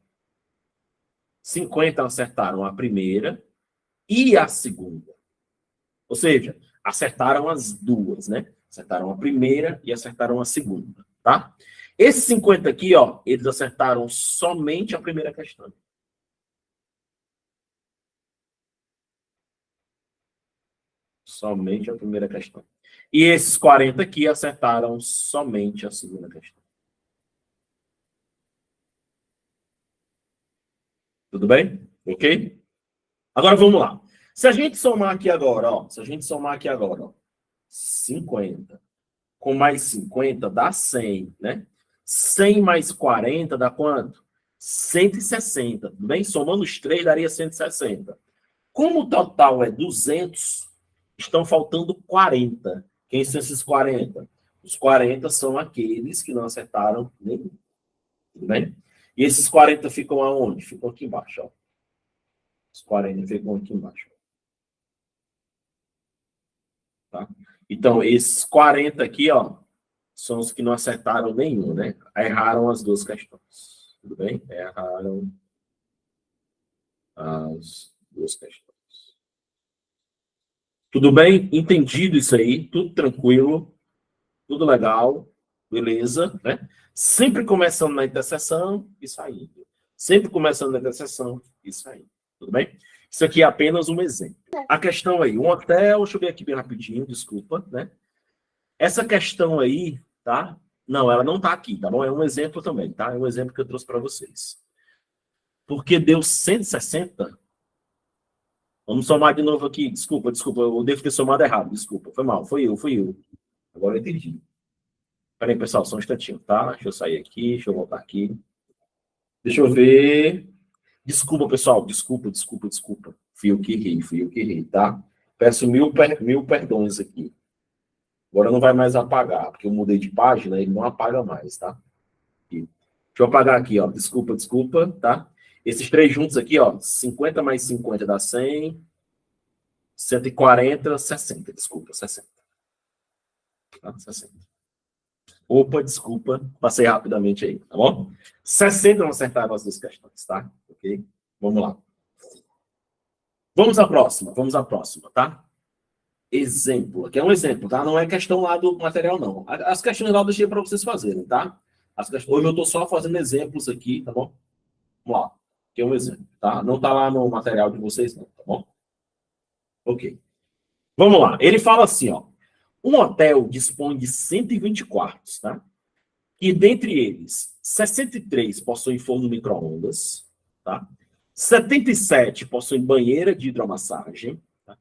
50 acertaram a primeira e a segunda. Ou seja, acertaram as duas, né? Acertaram a primeira e acertaram a segunda, tá? Esses 50 aqui, ó, eles acertaram somente a primeira questão. Somente a primeira questão. E esses 40 aqui acertaram somente a segunda questão. Tudo bem? Ok? Agora vamos lá. Se a gente somar aqui agora, ó, se a gente somar aqui agora, ó, 50 com mais 50 dá 100, né? 100 mais 40 dá quanto? 160, tudo bem? Somando os três daria 160. Como o total é 200, estão faltando 40. Quem são esses 40? Os 40 são aqueles que não acertaram nenhum, tudo bem? E esses 40 ficam aonde? Ficam aqui embaixo, ó. Os 40 ficam aqui embaixo. Tá? Então, esses 40 aqui, ó, são os que não acertaram nenhum, né? Erraram as duas questões. Tudo bem? Erraram as duas questões. Tudo bem? Entendido isso aí? Tudo tranquilo? Tudo legal? Beleza? Né? Sempre começando na interseção e saindo. Sempre começando na interseção e saindo. Tudo bem? Isso aqui é apenas um exemplo. A questão aí, um hotel, deixa eu ver aqui bem rapidinho, desculpa, né? Essa questão aí, tá? Não, ela não tá aqui, tá bom? É um exemplo também, tá? É um exemplo que eu trouxe para vocês. Porque deu 160. Vamos somar de novo aqui. Desculpa, eu devo ter somado errado, desculpa. Foi mal, fui eu. Agora eu entendi. Peraí, pessoal, só um instantinho, tá? Deixa eu sair aqui, deixa eu voltar aqui. Deixa eu ver. Desculpa, pessoal, desculpa. Fui eu que errei, tá? Peço mil perdões aqui. Agora não vai mais apagar, porque eu mudei de página, ele não apaga mais, tá? Aqui. Deixa eu apagar aqui, ó. Desculpa, tá? Esses três juntos aqui, ó. 50 mais 50 dá 100. 140, 60. Desculpa, 60. Tá? 60. Opa, desculpa. Passei rapidamente aí, tá bom? 60 não acertaram as duas questões, tá? Ok? Vamos lá. Vamos à próxima, tá? Exemplo. Aqui é um exemplo, tá? Não é questão lá do material, não. As questões lá eu deixei para vocês fazerem, tá? Hoje eu estou só fazendo exemplos aqui, tá bom? Vamos lá. Aqui é um exemplo, tá? Não está lá no material de vocês, não, tá bom? Ok. Vamos lá. Ele fala assim, ó. Um hotel dispõe de 120 quartos, tá? E dentre eles, 63 possuem forno micro-ondas, tá? 77 possuem banheira de hidromassagem, tá?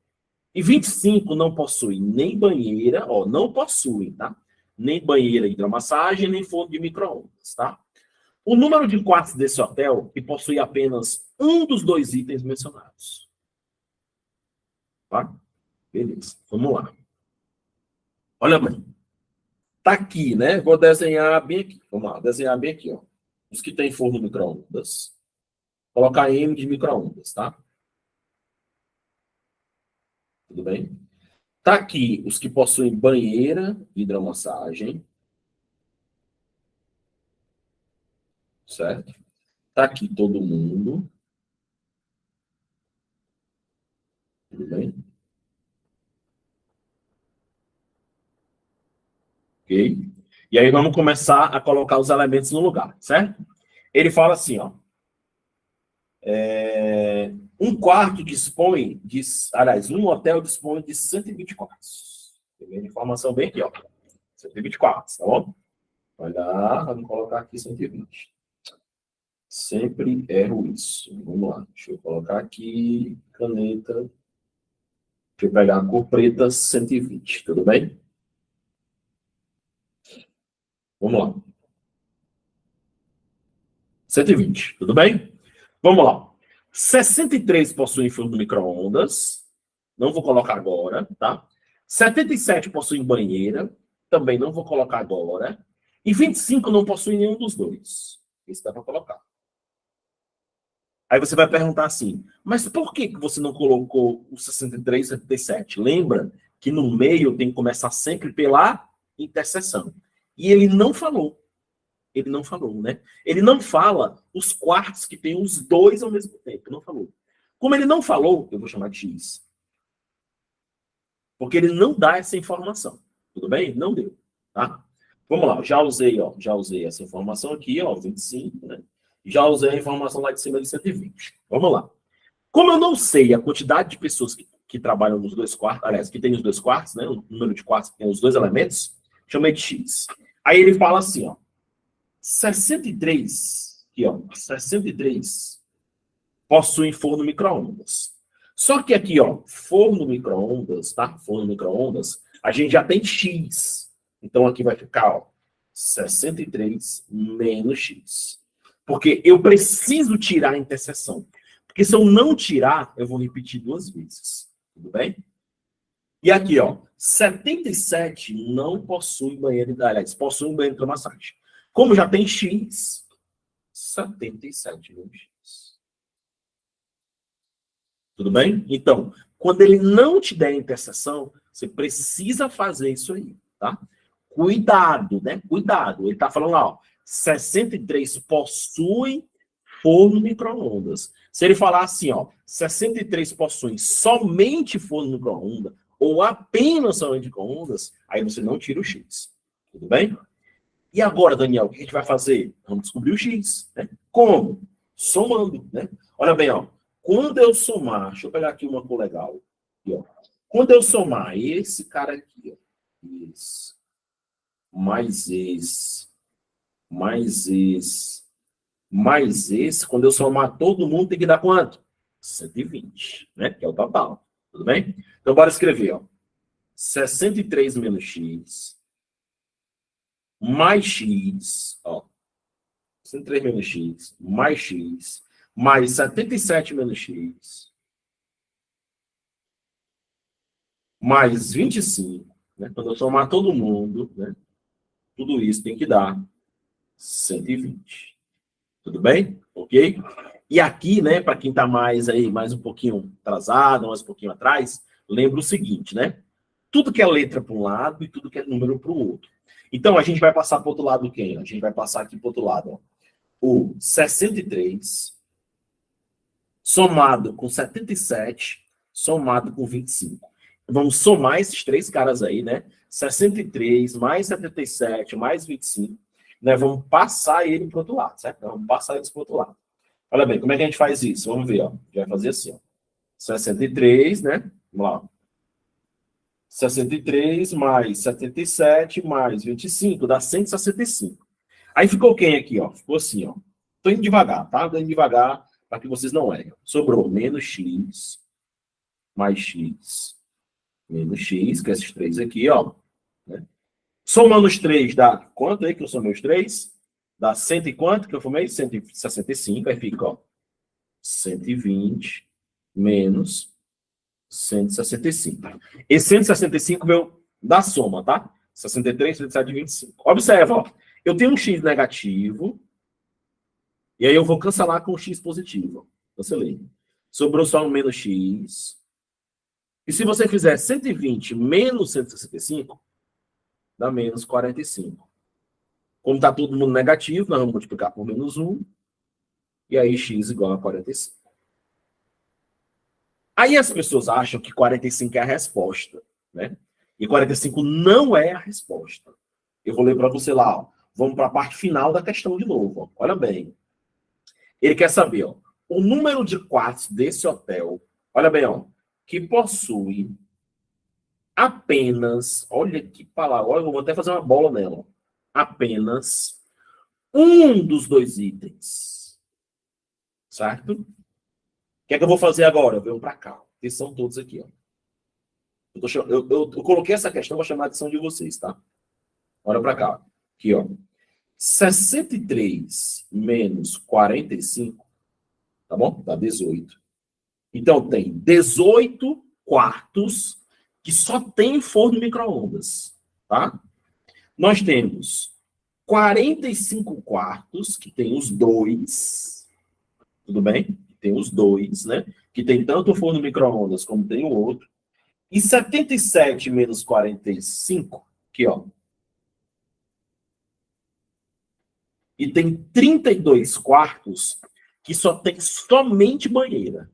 E 25 não possuem nem banheira, ó, não possuem, tá? Nem banheira de hidromassagem, nem forno de micro-ondas, tá? O número de quartos desse hotel que possui apenas um dos dois itens mencionados. Tá? Beleza, vamos lá. Olha bem. Tá aqui, né? Vou desenhar bem aqui. Vamos lá, desenhar bem aqui, ó. Os que tem forno micro-ondas. Colocar M de micro-ondas, tá? Tudo bem? Tá aqui os que possuem banheira de hidromassagem. Certo? Tá aqui todo mundo. Tudo bem? Ok? E aí vamos começar a colocar os elementos no lugar, certo? Ele fala assim, ó. Um quarto dispõe de... Aliás, um hotel dispõe de 120 quartos. Tem informação bem aqui, ó. 120 quartos, tá bom? Vai lá, vamos colocar aqui 120. Sempre erro isso. Vamos lá. Deixa eu colocar aqui, caneta. Deixa eu pegar a cor preta, 120. Tudo bem? Vamos lá. 120. Tudo bem? Vamos lá. 63 possuem forno micro-ondas. Não vou colocar agora, tá? 77 possuem banheira. Também não vou colocar agora. E 25 não possuem nenhum dos dois. Isso dá para colocar. Aí você vai perguntar assim, mas por que você não colocou o 63 e 77? Lembra que no meio tem que começar sempre pela interseção. E ele não falou. Ele não falou, né? Ele não fala os quartos que tem os dois ao mesmo tempo. Não falou. Como ele não falou, eu vou chamar de X. Porque ele não dá essa informação. Tudo bem? Não deu. Tá? Vamos lá. Já usei essa informação aqui, ó, 25, né? Já usei a informação lá de cima de 120. Vamos lá. Como eu não sei a quantidade de pessoas que trabalham nos dois quartos, aliás, que tem os dois quartos, né? O número de quartos que tem os dois elementos, chamei de X. Aí ele fala assim, ó. 63, aqui, ó, 63 possuem forno micro-ondas. Só que aqui, ó, forno micro-ondas, tá? Forno micro-ondas, a gente já tem X. Então aqui vai ficar, ó, 63 menos X. Porque eu preciso tirar a interseção. Porque se eu não tirar, eu vou repetir duas vezes. Tudo bem? E aqui, ó, 77 não possui banheiro, aliás, possui um banheiro de hidromassagem. Como já tem X, 77 menos X. Tudo bem? Então, quando ele não te der a interseção, você precisa fazer isso aí, tá? Cuidado, né? Cuidado. Ele tá falando lá, ó, 63 possuem forno micro-ondas. Se ele falar assim, ó, 63 possuem somente forno micro-ondas ou apenas somente micro-ondas, aí você não tira o X. Tudo bem? E agora, Daniel, o que a gente vai fazer? Vamos descobrir o X. Né? Como? Somando. Né? Olha bem, ó. Quando eu somar, deixa eu pegar aqui uma cor legal. Aqui, ó. Quando eu somar esse cara aqui, ó, esse, mais esse, mais esse, mais esse, quando eu somar todo mundo, tem que dar quanto? 120, né? Que é o total. Tudo bem? Então, bora escrever, ó. 63 menos X mais X, ó. 63 menos X, mais 77 menos X, mais 25, né? Quando eu somar todo mundo, né? Tudo isso tem que dar 120. Tudo bem? Ok? E aqui, né, para quem está mais aí, mais um pouquinho atrasado, mais um pouquinho atrás, lembra o seguinte, né? Tudo que é letra para um lado e tudo que é número para o outro. Então, a gente vai passar para o outro lado quem? A gente vai passar aqui para o outro lado, ó. O 63 somado com 77, somado com 25. Vamos somar esses três caras aí, né? 63 mais 77 mais 25. Né? Vamos passar ele para o outro lado, certo? Vamos passar eles para o outro lado. Olha bem, como é que a gente faz isso? Vamos ver, ó. A gente vai fazer assim, ó. 63, né? Vamos lá. 63 mais 77 mais 25 dá 165. Aí ficou quem aqui, ó? Ficou assim, ó. Tô indo devagar, tá? Tô indo devagar para que vocês não errem. Sobrou menos x, mais x, menos x, que é esses três aqui, ó. Né? Somando os três dá quanto aí que eu somei os três? Dá 100 e quanto que eu formei? 165, aí fica, ó, 120 menos 165. Esse 165 veio da soma, tá? 63, 37 e 25. Observa, ó. Eu tenho um x negativo, e aí eu vou cancelar com o x positivo. Cancelei. Sobrou só um menos x. E se você fizer 120 menos 165, dá menos 45. Como está todo mundo negativo, nós vamos multiplicar por menos 1. E aí x igual a 45. Aí as pessoas acham que 45 é a resposta, né? E 45 não é a resposta. Eu vou ler para você lá, ó. Vamos para a parte final da questão de novo. Ó. Olha bem. Ele quer saber, ó, o número de quartos desse hotel, olha bem, ó, que possui apenas, olha que palavra, olha, eu vou até fazer uma bola nela, ó, apenas um dos dois itens. Certo? O que é que eu vou fazer agora? Eu venho para cá. Eles são todos aqui, ó. Eu coloquei essa questão para chamar a atenção de vocês, tá? Olha para cá. Aqui, ó. 63 menos 45, tá bom? Dá 18. Então, tem 18 quartos que só tem forno micro-ondas, tá? Nós temos 45 quartos que tem os dois, tudo bem? Tem os dois, né? Que tem tanto o forno micro-ondas como tem o outro. E 77 menos 45, aqui, ó. E tem 32 quartos que só tem somente banheira.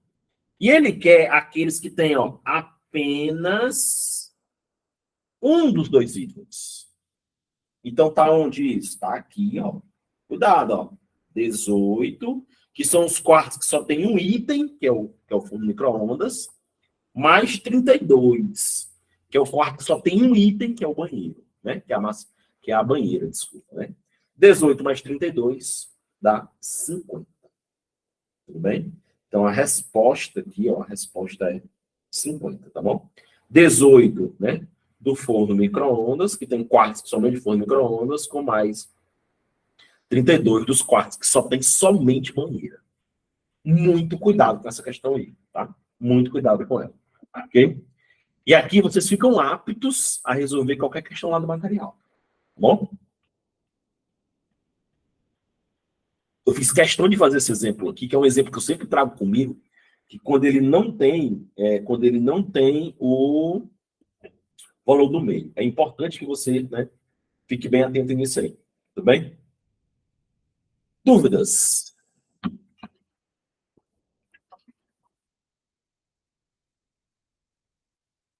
E ele quer aqueles que têm, ó, apenas um dos dois itens. Então tá onde isso? Tá aqui, ó. Cuidado, ó. 18, que são os quartos que só tem um item, que é o forno micro-ondas, mais 32, que é o quarto que só tem um item, que é o banheiro, né? Que é a banheira, desculpa, né? 18 mais 32 dá 50. Tudo bem? Então, a resposta aqui, ó, a resposta é 50, tá bom? 18, né, do forno micro-ondas, que tem quartos que somente forno micro-ondas, com mais 32 dos quartos que só tem somente banheira. Muito cuidado com essa questão aí, tá? Muito cuidado com ela, ok? E aqui vocês ficam aptos a resolver qualquer questão lá do material, tá bom? Eu fiz questão de fazer esse exemplo aqui, que é um exemplo que eu sempre trago comigo, que quando ele não tem o valor do meio. É importante que você, né, fique bem atento nisso aí. Tudo bem? Dúvidas?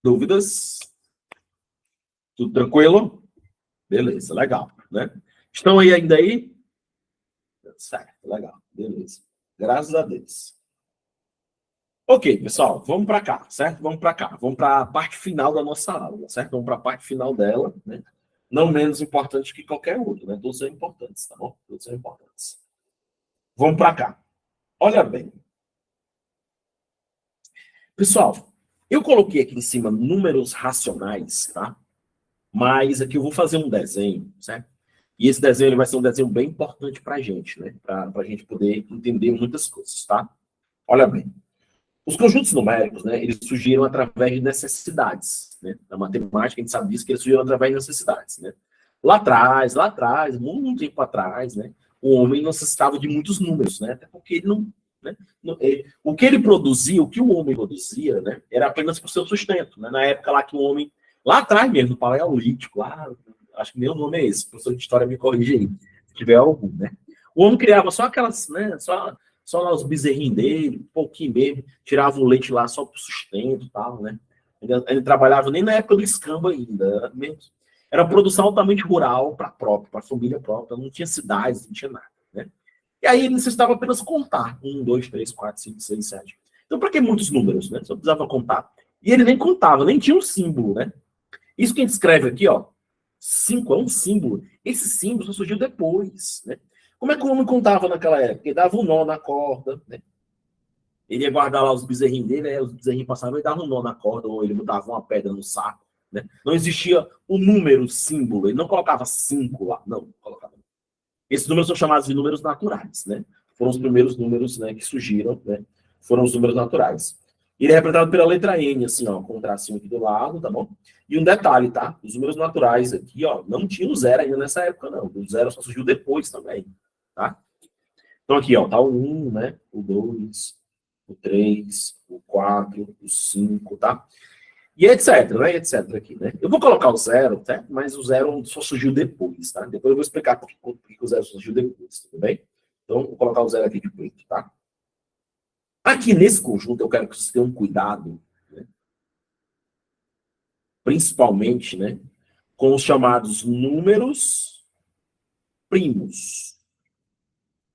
Dúvidas? Tudo tranquilo? Beleza, legal, né? Estão aí ainda aí? Certo, legal, beleza. Graças a Deus. Ok, pessoal, vamos para cá, certo? Vamos para cá. Vamos para a parte final da nossa aula, certo? Vamos para a parte final dela, né? Não menos importante que qualquer outro, né? Todos são importantes, tá bom? Todos são importantes. Vamos para cá. Olha bem. Pessoal, eu coloquei aqui em cima números racionais, tá? Mas aqui eu vou fazer um desenho, certo? E esse desenho ele vai ser um desenho bem importante para a gente, né? Para a gente poder entender muitas coisas, tá? Olha bem. Os conjuntos numéricos, né? Eles surgiram através de necessidades, né? Na matemática a gente sabe disso que eles surgiram através de necessidades, né? Lá atrás, muito tempo atrás, né? O homem necessitava de muitos números, né? Até porque ele não, né? O que ele produzia, o que o homem produzia, né? Era apenas para o seu sustento, né? Na época lá que o homem, lá atrás mesmo, no Paleolítico, lá, acho que meu nome é esse, o professor de história me corrige aí, se tiver algum, né? O homem criava só aquelas, né? Só lá os bezerrinhos dele, um pouquinho mesmo, tirava o leite lá só para o sustento e tal, né? Ele trabalhava nem na época do escambo ainda, era produção altamente rural para a família própria, não tinha cidades, não tinha nada, né? E aí ele necessitava apenas contar. 1, 2, 3, 4, 5, 6, 7. Então, para que muitos números, né? Só precisava contar. E ele nem contava, nem tinha um símbolo, né? Isso que a gente escreve aqui, ó. 5 é um símbolo. Esse símbolo só surgiu depois, né? Como é que o homem contava naquela época? Ele dava um nó na corda, né? Ele ia guardar lá os bezerrinhos dele, aí os bezerrinhos passavam e dava um nó na corda, ou ele botava uma pedra no saco, né? Não existia o número, o símbolo. Ele não colocava 5 lá, não. Colocava. Esses números são chamados de números naturais, né? Foram os primeiros números, né, que surgiram, né? Foram os números naturais. Ele é representado pela letra N, assim, ó, com um tracinho aqui do lado, tá bom? E um detalhe, tá? Os números naturais aqui, ó, não tinha o zero ainda nessa época, não. O zero só surgiu depois também, tá? Então aqui, ó, tá o 1, né? O 2, o 3, o 4, o 5, tá? E etc, né? Etc aqui, né? Eu vou colocar o zero, tá? Mas o zero só surgiu depois, tá? Depois eu vou explicar por que o zero surgiu depois, tudo bem? Então, vou colocar o zero aqui de preto, tá? Aqui nesse conjunto, eu quero que vocês tenham cuidado, né? Principalmente, né? Com os chamados números primos,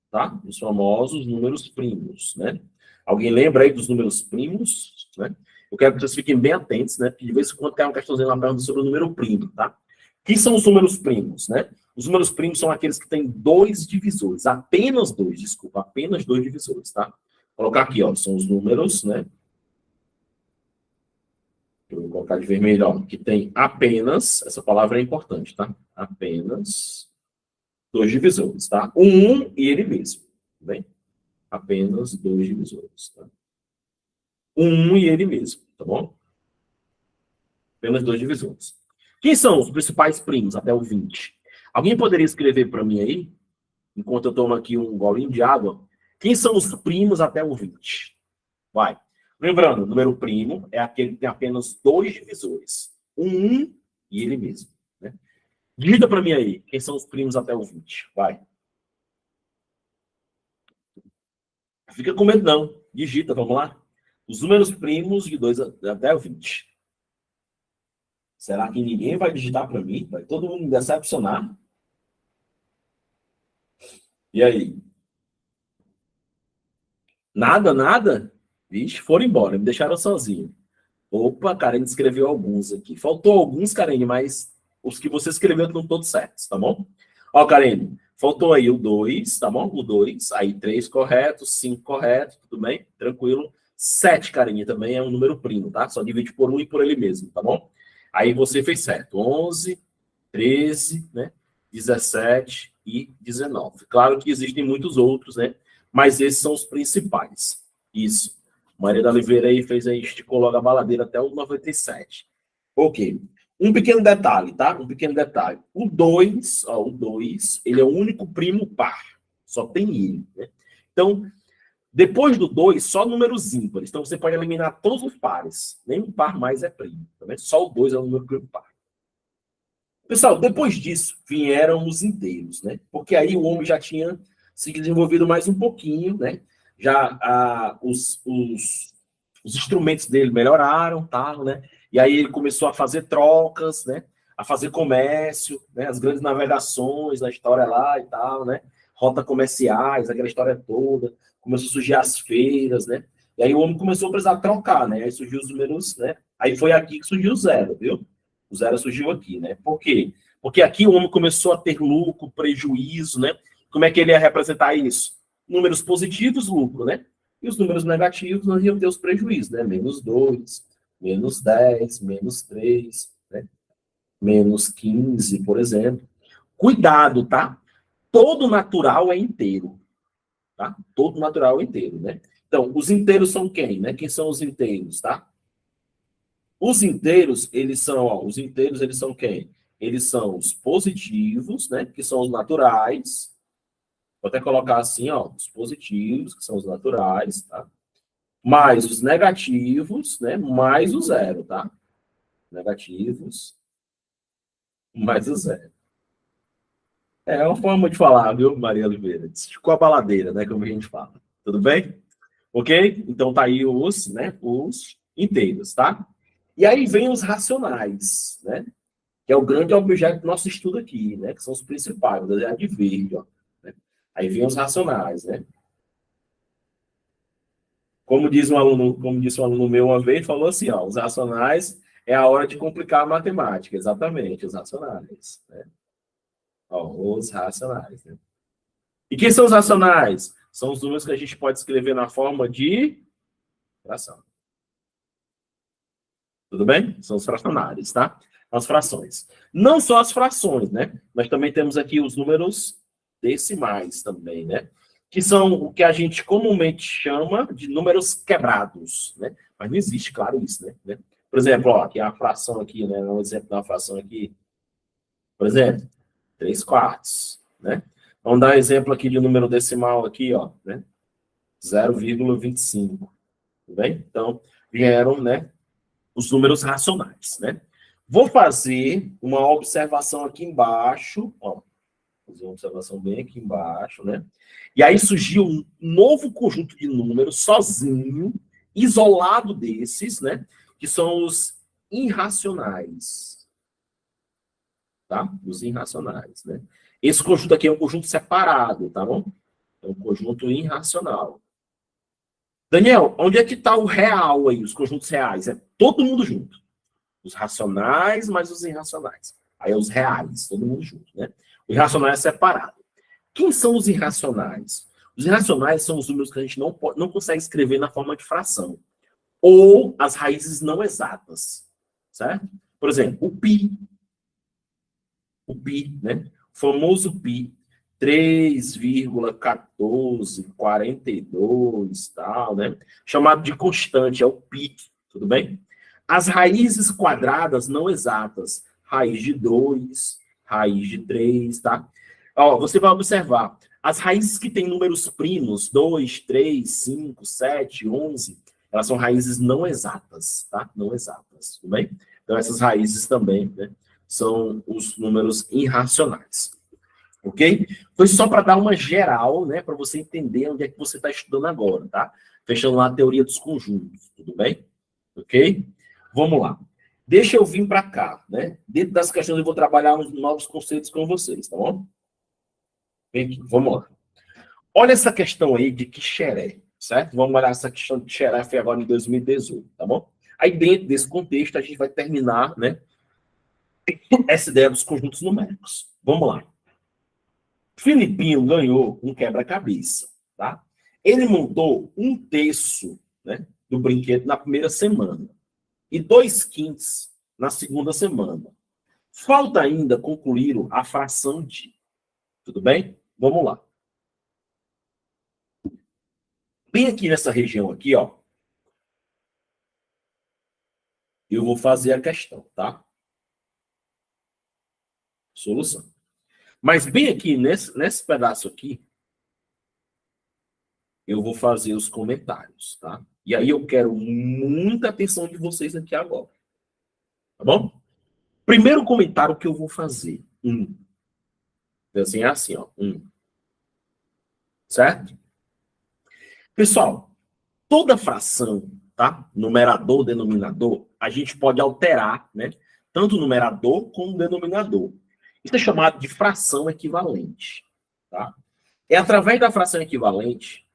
tá? Os famosos números primos, né? Alguém lembra aí dos números primos, né? Eu quero que vocês fiquem bem atentos, né? Porque de vez em quando cai uma questãozinha lá perguntando sobre o número primo, tá? Quem são os números primos, né? Os números primos são aqueles que têm dois divisores, apenas dois, desculpa, apenas dois divisores, tá? Vou colocar aqui, ó, são os números, né? Eu vou colocar de vermelho, ó, que tem apenas, essa palavra é importante, tá? Apenas dois divisores, tá? Um e ele mesmo, tá bem? Apenas dois divisores, tá? Um e ele mesmo, tá bom? Apenas dois divisores. Quem são os principais primos até o 20? Alguém poderia escrever para mim aí, enquanto eu tomo aqui um golinho de água? Quem são os primos até o 20? Vai. Lembrando, o número primo é aquele que tem apenas dois divisores. Um e ele mesmo, né? Digita para mim aí, quem são os primos até o 20? Vai. Fica com medo não. Digita, vamos lá. Os números primos de 2 até o 20. Será que ninguém vai digitar para mim? Vai todo mundo me decepcionar? E aí? Nada, nada? Vixe, foram embora, me deixaram sozinho. Opa, Karen escreveu alguns aqui. Faltou alguns, Karen, mas os que você escreveu estão todos certos, tá bom? Ó, Karen, faltou aí o 2, tá bom? O 2, aí 3 correto, 5 correto, tudo bem? Tranquilo. 7, Karen, também é um número primo, tá? Só divide por um e por ele mesmo, tá bom? Aí você fez certo. 11, 13, né? 17 e 19. Claro que existem muitos outros, né? Mas esses são os principais. Isso. Maria da Oliveira aí fez aí, esticou logo a baladeira até o 97. Ok. Um pequeno detalhe, tá? Um pequeno detalhe. O 2, ó, o 2, ele é o único primo par. Só tem ele, né? Então, depois do 2, só números ímpares. Então, você pode eliminar todos os pares. Nenhum par mais é primo. Tá vendo? Só o 2 é o número primo par. Pessoal, depois disso, vieram os inteiros, né? Porque aí o homem já tinha se desenvolvido mais um pouquinho, né? Já os instrumentos dele melhoraram, tal, né? E aí ele começou a fazer trocas, né? A fazer comércio, né? As grandes navegações na história lá e tal, né? Rotas comerciais, aquela história toda. Começou a surgir as feiras, né? E aí o homem começou a precisar trocar, né? Aí surgiu os números, né? Aí foi aqui que surgiu o zero, viu? O zero surgiu aqui, né? Por quê? Porque aqui o homem começou a ter lucro, prejuízo, né? Como é que ele ia representar isso? Números positivos, lucro, né? E os números negativos nós iam ter os prejuízos, né? Menos 2, menos 10, menos 3, né? Menos 15, por exemplo. Cuidado, tá? Todo natural é inteiro, tá? Todo natural é inteiro, né? Então, os inteiros são quem, né? Quem são os inteiros, tá? Os inteiros, eles são, ó, os inteiros, eles são quem? Eles são os positivos, né? Que são os naturais. Vou até colocar assim, ó, os positivos, que são os naturais, tá? Mais os negativos, né? Mais o zero, tá? Negativos, mais o zero. É uma forma de falar, viu, Maria Oliveira? Esticou a baladeira, né? Como a gente fala. Tudo bem? Ok? Então tá aí os, né? Os inteiros, tá? E aí vem os racionais, né? Que é o grande objeto do nosso estudo aqui, né? Que são os principais, vou desenhar de verde, ó. Né? Aí vem os racionais, né? Como disse um aluno meu uma vez, falou assim, ó, os racionais é a hora de complicar a matemática, exatamente, os racionais, né? Ó, os racionais, né? E quem são os racionais? São os números que a gente pode escrever na forma de fração. Tudo bem? São os fracionários, tá? As frações. Não só as frações, né? Nós também temos aqui os números decimais também, né? Que são o que a gente comumente chama de números quebrados, né? Mas não existe, claro, isso, né? Por exemplo, ó, aqui a fração aqui, né? Um exemplo da fração aqui. Por exemplo, 3/4, né? Vamos dar um exemplo aqui de número decimal aqui, ó, né? 0,25, tudo bem? Então, vieram, né, os números racionais, né? Vou fazer uma observação aqui embaixo, ó, fazer uma observação bem aqui embaixo, né? E aí surgiu um novo conjunto de números sozinho, isolado desses, né? Que são os irracionais, tá? Os irracionais, né? Esse conjunto aqui é um conjunto separado, tá bom? É um conjunto irracional. Daniel, onde é que está o real aí, os conjuntos reais? É todo mundo junto. Os racionais mais os irracionais. Aí é os reais, todo mundo junto, né? O irracional é separado. Quem são os irracionais? Os irracionais são os números que a gente não consegue escrever na forma de fração. Ou as raízes não exatas, certo? Por exemplo, o pi, né? O famoso pi, 3,1442, tal, né? Chamado de constante, é o pi, tudo bem? As raízes quadradas não exatas, raiz de 2, raiz de 3, tá? Ó, você vai observar, as raízes que têm números primos, 2, 3, 5, 7, 11, elas são raízes não exatas, tá? Não exatas, tudo bem? Então, essas raízes também, né, são os números irracionais. Ok? Foi só para dar uma geral, né, para você entender onde é que você está estudando agora, tá? Fechando lá a teoria dos conjuntos, tudo bem? Ok? Vamos lá. Deixa eu vir para cá, né? Dentro das questões eu vou trabalhar uns novos conceitos com vocês, tá bom? Vem aqui, vamos lá. Olha essa questão aí de Quixeré, certo? Vamos olhar essa questão de Quixeré, foi agora em 2018, tá bom? Aí dentro desse contexto a gente vai terminar, né, essa ideia dos conjuntos numéricos. Vamos lá. Filipinho ganhou um quebra-cabeça, tá? Ele montou 1/3, né, do brinquedo na primeira semana e 2/5 na segunda semana. Falta ainda concluir a fração de. Tudo bem? Vamos lá. Bem aqui nessa região aqui, ó, eu vou fazer a questão, tá? Solução. Mas bem aqui nesse pedaço aqui, eu vou fazer os comentários, tá? E aí eu quero muita atenção de vocês aqui agora. Tá bom? Primeiro comentário que eu vou fazer. Assim, é assim, ó. Certo? Pessoal, toda fração, tá? Numerador, denominador, a gente pode alterar, né? Tanto o numerador como o denominador. Isso é chamado de fração equivalente, tá? É através da fração equivalente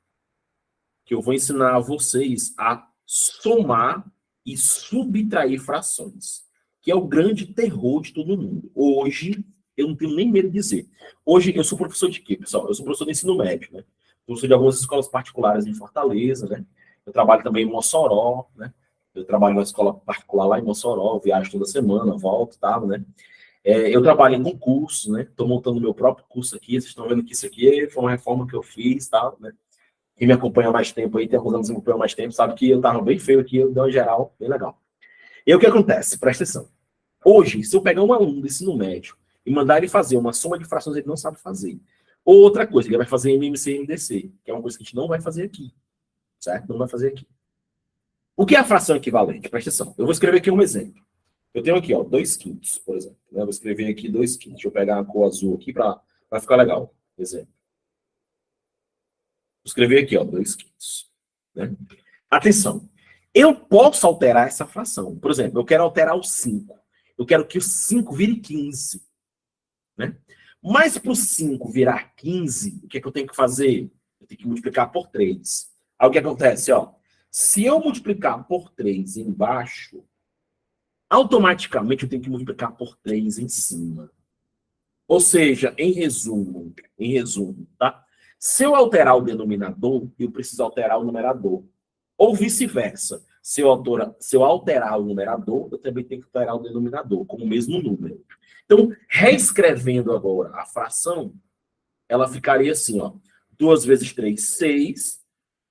que eu vou ensinar a vocês a somar e subtrair frações, que é o grande terror de todo mundo. Hoje, eu não tenho nem medo de dizer. Hoje, eu sou professor de quê, pessoal? Eu sou professor de ensino médio, né? Professor de algumas escolas particulares em Fortaleza, né? Eu trabalho também em Mossoró, né? Eu trabalho numa escola particular lá em Mossoró, viajo toda semana, volto e tal, né? Eu trabalho em concurso, né? Estou montando meu próprio curso aqui. Vocês estão vendo que isso aqui foi uma reforma que eu fiz, tal, né? Quem me acompanha há mais tempo aí, tem alguns anos que me acompanha há mais tempo, sabe que eu tava bem feio aqui, eu dei uma geral, bem legal. E aí o que acontece? Presta atenção. Hoje, se eu pegar um aluno do ensino médio e mandar ele fazer uma soma de frações, ele não sabe fazer. Ou outra coisa, ele vai fazer MMC e MDC, que é uma coisa que a gente não vai fazer aqui. Certo? Não vai fazer aqui. O que é a fração equivalente? Presta atenção. Eu vou escrever aqui um exemplo. Eu tenho aqui, ó, 2/5, por exemplo. Eu vou escrever aqui 2/5. Deixa eu pegar a cor azul aqui para ficar legal. Exemplo. Vou escrever aqui, ó, 2/5. Né? Atenção. Eu posso alterar essa fração. Por exemplo, eu quero alterar o 5. Eu quero que o 5 vire 15. Né? Mas para o 5 virar 15, o que é que eu tenho que fazer? Eu tenho que multiplicar por 3. Aí o que acontece? Ó, se eu multiplicar por 3 embaixo, automaticamente eu tenho que multiplicar por 3 em cima. Ou seja, em resumo, tá? Se eu alterar o denominador, eu preciso alterar o numerador. Ou vice-versa. Se eu alterar o numerador, eu também tenho que alterar o denominador, como o mesmo número. Então, reescrevendo agora a fração, ela ficaria assim, ó. 2 vezes 3, 6.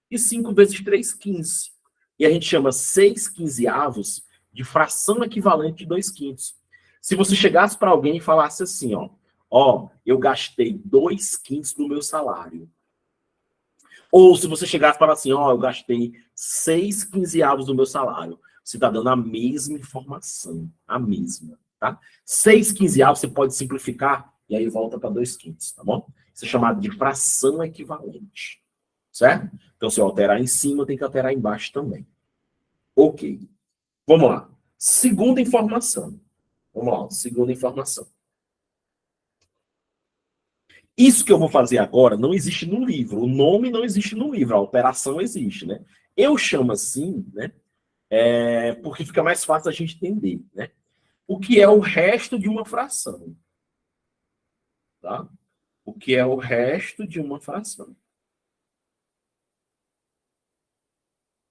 E 5 vezes 3, 15. E a gente chama 6 quinzeavos de fração equivalente de 2 quintos. Se você chegasse para alguém e falasse assim, ó, eu gastei 2 quintos do meu salário. Ou se você chegasse e falasse assim, ó, eu gastei 6 quinzeavos do meu salário. Você está dando a mesma informação, a mesma, tá? 6 quinzeavos você pode simplificar e aí volta para 2 quintos, tá bom? Isso é chamado de fração equivalente, certo? Então, se eu alterar em cima, tem que alterar embaixo também. Ok. Vamos lá. Segunda informação. Vamos lá, segunda informação. Isso que eu vou fazer agora não existe no livro. O nome não existe no livro, a operação existe, né? Eu chamo assim, né? Porque fica mais fácil a gente entender, né? O que é o resto de uma fração, tá? O que é o resto de uma fração.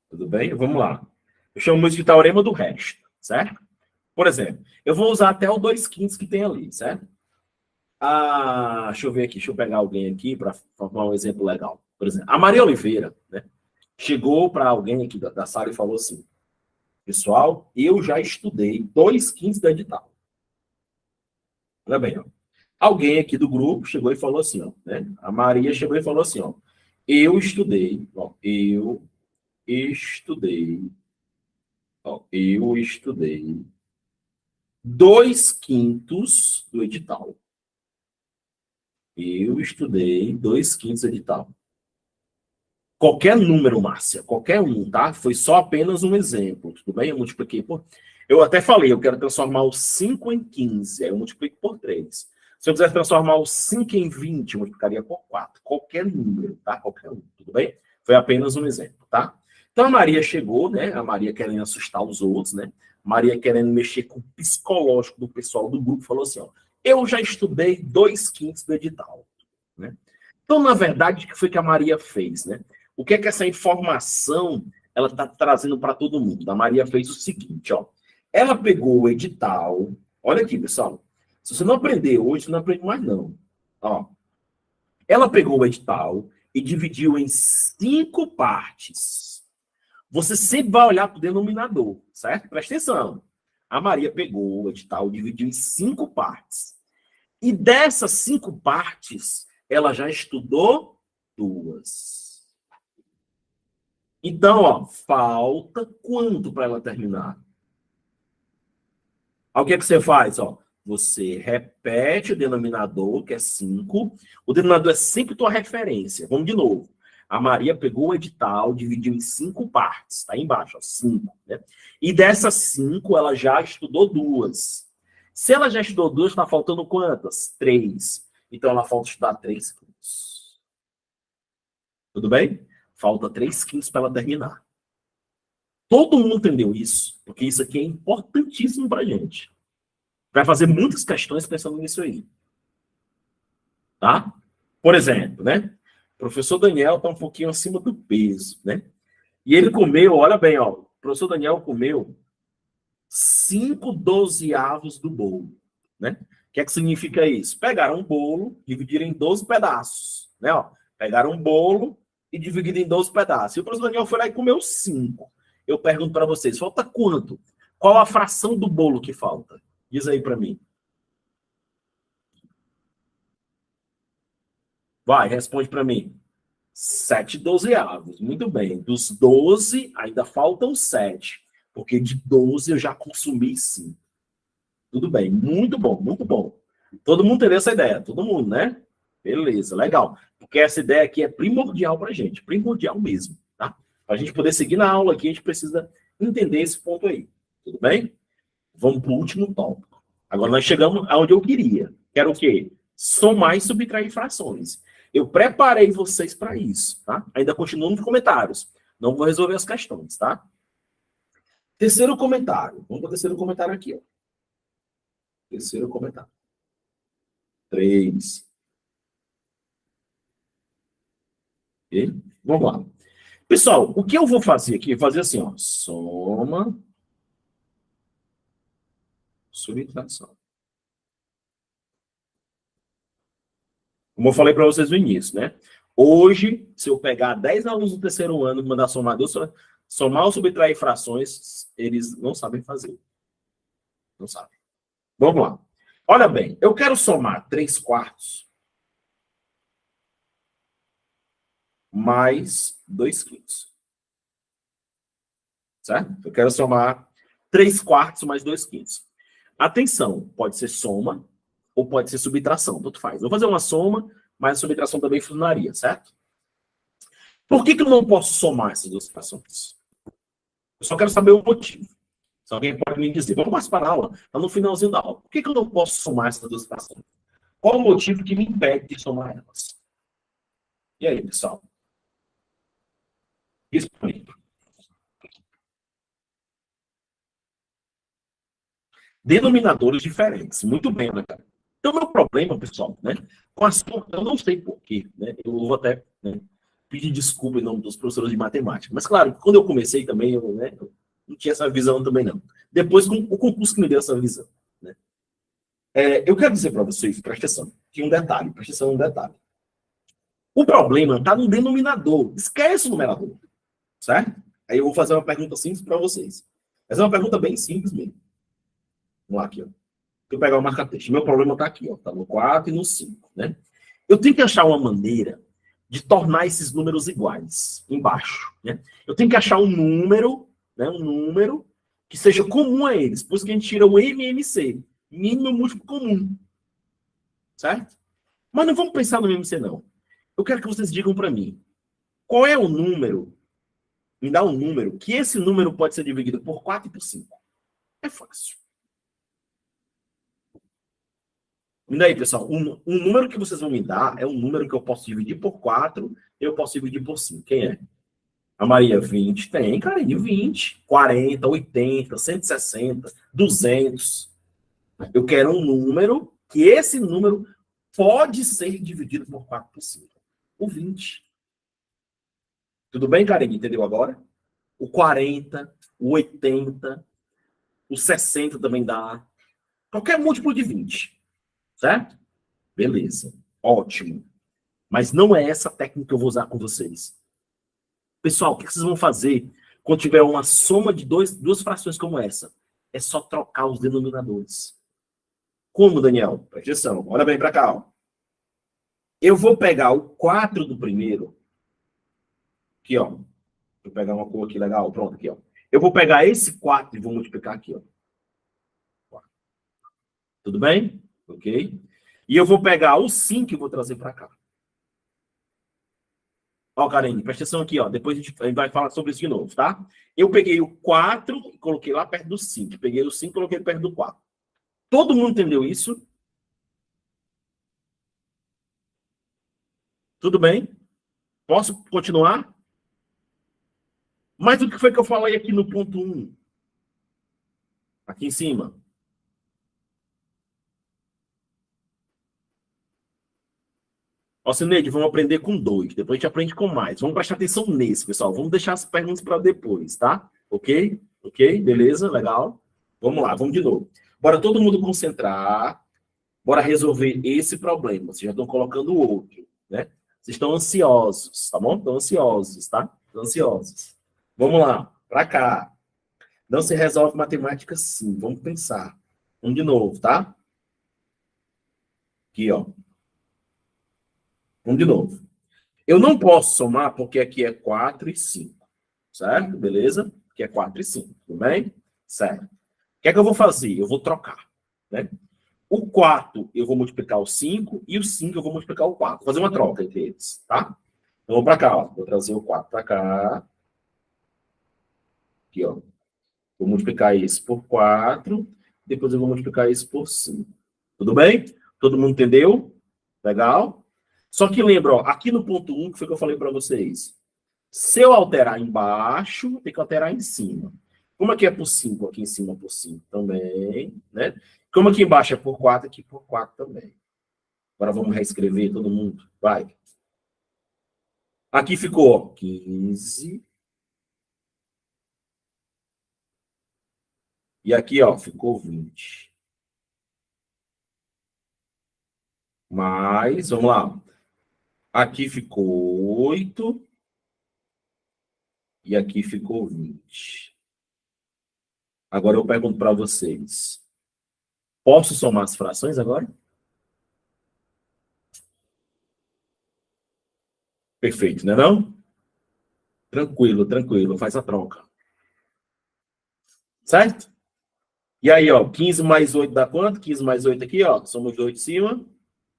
Tudo bem? Vamos lá. Eu chamo isso de teorema do resto, certo? Por exemplo, eu vou usar até o 2 quintos que tem ali, certo? Deixa eu ver aqui, deixa eu pegar alguém aqui para formar um exemplo legal. Por exemplo, a Maria Oliveira, né, chegou para alguém aqui da sala e falou assim: pessoal, eu já estudei 2 quintos da edital. Olha bem, ó. Alguém aqui do grupo chegou e falou assim, ó, né? A Maria chegou e falou assim, ó, estudei, eu estudei 2 quintos do edital. Eu estudei 2 quintos do edital. Qualquer número, Márcia, qualquer um, tá? Foi só apenas um exemplo, tudo bem? Eu multipliquei por... Eu até falei, eu quero transformar o 5 em 15, aí eu multiplico por 3. Se eu quiser transformar o 5 em 20, eu multiplicaria por 4. Qualquer número, tá? Qualquer um, tudo bem? Foi apenas um exemplo, tá? Então a Maria chegou, né? A Maria querendo assustar os outros, né? Maria querendo mexer com o psicológico do pessoal do grupo, falou assim, ó, eu já estudei 2 quintos do edital, né? Então, na verdade, o que foi que a Maria fez, né? O que é que essa informação ela está trazendo para todo mundo? A Maria fez o seguinte, ó. Ela pegou o edital. Olha aqui, pessoal. Se você não aprender hoje, você não aprende mais, não. Ó. Ela pegou o edital e dividiu em 5 partes. Você sempre vai olhar para o denominador, certo? Presta atenção. A Maria pegou o edital e dividiu em 5 partes. E dessas 5 partes, ela já estudou 2. Então, ó, falta quanto para ela terminar? Aí o que é que você faz? Ó? Você repete o denominador, que é 5. O denominador é sempre tua referência. Vamos de novo. A Maria pegou o edital, dividiu em 5 partes. Está aí embaixo, ó, 5. Né? E dessas 5, ela já estudou 2. Se ela já estudou 2, está faltando quantas? 3. Então, ela falta estudar 3 quintos. Tudo bem? Falta 3 quintos para ela terminar. Todo mundo entendeu isso, porque isso aqui é importantíssimo para a gente. Vai fazer muitas questões pensando nisso aí. Tá? Por exemplo, né? O professor Daniel está um pouquinho acima do peso, né? E ele comeu, olha bem, ó. O professor Daniel comeu 5 dozeavos do bolo, né? O que é que significa isso? Pegaram um bolo, dividiram em 12 pedaços, né? Ó, pegaram um bolo e dividiram em 12 pedaços. E o professor Daniel foi lá e comeu 5. Eu pergunto para vocês, falta quanto? Qual a fração do bolo que falta? Diz aí para mim. Vai, responde para mim. 7 dozeavos. Muito bem. Dos 12, ainda faltam 7. Porque de 12 eu já consumi 5. Tudo bem. Muito bom, muito bom. Todo mundo entendeu essa ideia? Todo mundo, né? Beleza, legal. Porque essa ideia aqui é primordial para a gente. Primordial mesmo, tá? Para a gente poder seguir na aula aqui, a gente precisa entender esse ponto aí. Tudo bem? Vamos para o último tópico. Agora nós chegamos aonde eu queria. Quero o quê? Somar e subtrair frações. Eu preparei vocês para isso, tá? Ainda continuo nos comentários. Não vou resolver as questões, tá? Terceiro comentário. Vamos para o terceiro comentário aqui, ó. Terceiro comentário. 3. Ok? Vamos lá. Pessoal, o que eu vou fazer aqui? Fazer assim, ó. Soma, subtração. Como eu falei para vocês no início, né? Hoje, se eu pegar 10 alunos do terceiro ano e mandar somar ou subtrair frações, eles não sabem fazer. Não sabem. Vamos lá. Olha bem, eu quero somar 3 quartos mais 2 quintos. Certo? Eu quero somar 3 quartos mais 2 quintos. Atenção, pode ser soma ou pode ser subtração, tanto faz. Vou fazer uma soma, mas a subtração também funcionaria, certo? Por que eu não posso somar essas duas frações? Eu só quero saber o motivo. Se alguém pode me dizer, vamos mais para a aula, está no finalzinho da aula. Por que eu não posso somar essas duas frações? Qual o motivo que me impede de somar elas? E aí, pessoal? Responde. Denominadores diferentes. Muito bem, né, cara? Então, meu problema, pessoal, né? Com as eu não sei porquê, né? Eu vou até pedir desculpa em nome dos professores de matemática. Mas, claro, quando eu comecei também, eu não tinha essa visão também, não. Depois, com o concurso que me deu essa visão. Né? Eu quero dizer para vocês, presta atenção, que um detalhe, presta atenção um detalhe. O problema está no denominador. Esquece o numerador. Certo? Aí eu vou fazer uma pergunta simples para vocês. Essa é uma pergunta bem simples mesmo. Vamos lá, aqui, ó. Deixa eu pegar o marca-texto. Meu problema está aqui, ó. Está no 4 e no 5, né? Eu tenho que achar uma maneira de tornar esses números iguais, embaixo, né? Eu tenho que achar um número, né? Um número que seja comum a eles. Por isso que a gente tira o MMC, mínimo múltiplo comum. Certo? Mas não vamos pensar no MMC, não. Eu quero que vocês digam para mim, qual é o número, me dá um número, que esse número pode ser dividido por 4 e por 5. É fácil. E daí, pessoal, um número que vocês vão me dar é um número que eu posso dividir por 4 e eu posso dividir por 5. Quem é? A Maria, 20. Tem, cara, de 20, 40, 80, 160, 200. Eu quero um número que esse número pode ser dividido por 4 por 5. O 20. Tudo bem, Karine? Entendeu agora? O 40, o 80, o 60 também dá. Qualquer múltiplo de 20. Certo? Beleza. Ótimo. Mas não é essa técnica que eu vou usar com vocês. Pessoal, o que vocês vão fazer quando tiver uma soma de duas frações como essa? É só trocar os denominadores. Como, Daniel? Presta atenção. Olha bem para cá. Ó. Eu vou pegar o 4 do primeiro. Aqui, ó. Vou pegar uma cor aqui legal. Pronto, aqui, ó. Eu vou pegar esse 4 e vou multiplicar aqui, ó. Tudo bem? Ok? E eu vou pegar o 5 e vou trazer para cá. Ó, Karine, presta atenção aqui, ó. Depois a gente vai falar sobre isso de novo, tá? Eu peguei o 4 e coloquei lá perto do 5. Peguei o 5 e coloquei perto do 4. Todo mundo entendeu isso? Tudo bem? Posso continuar? Mas o que foi que eu falei aqui no ponto 1? Aqui em cima. Ó, Cineide, vamos aprender com 2. Depois a gente aprende com mais. Vamos prestar atenção nesse, pessoal. Vamos deixar as perguntas para depois, tá? Ok? Ok? Beleza? Legal? Vamos lá, vamos de novo. Bora todo mundo concentrar. Bora resolver esse problema. Vocês já estão colocando o outro, né? Vocês estão ansiosos, tá bom? Estão ansiosos, tá? Estão ansiosos. Vamos lá, para cá. Não se resolve matemática assim. Vamos pensar. Vamos de novo, tá? Aqui, ó. Vamos de novo. Eu não posso somar porque aqui é 4 e 5. Certo? Beleza? Aqui é 4 e 5. Tudo bem? Certo. O que é que eu vou fazer? Eu vou trocar, né? O 4 eu vou multiplicar o 5 e o 5 eu vou multiplicar o 4. Vou fazer uma troca entre eles, tá? Então, vou para cá, ó. Vou trazer o 4 para cá. Aqui, ó. Vou multiplicar isso por 4. Depois eu vou multiplicar isso por 5. Tudo bem? Todo mundo entendeu? Legal? Só que lembra, ó, aqui no ponto 1, que foi que eu falei para vocês. Se eu alterar embaixo, tem que alterar em cima. Como aqui é por 5, aqui em cima é por 5 também, né? Como aqui embaixo é por 4, aqui por 4 também. Agora vamos reescrever todo mundo. Vai. Aqui ficou, ó, 15. E aqui, ó, ficou 20. Mais, vamos lá. Aqui ficou 8. E aqui ficou 20. Agora eu pergunto para vocês. Posso somar as frações agora? Perfeito, né não? Tranquilo, tranquilo. Faz a troca. Certo? E aí, ó, 15 mais 8 dá quanto? 15 mais 8 aqui, ó. Soma os 2 de cima.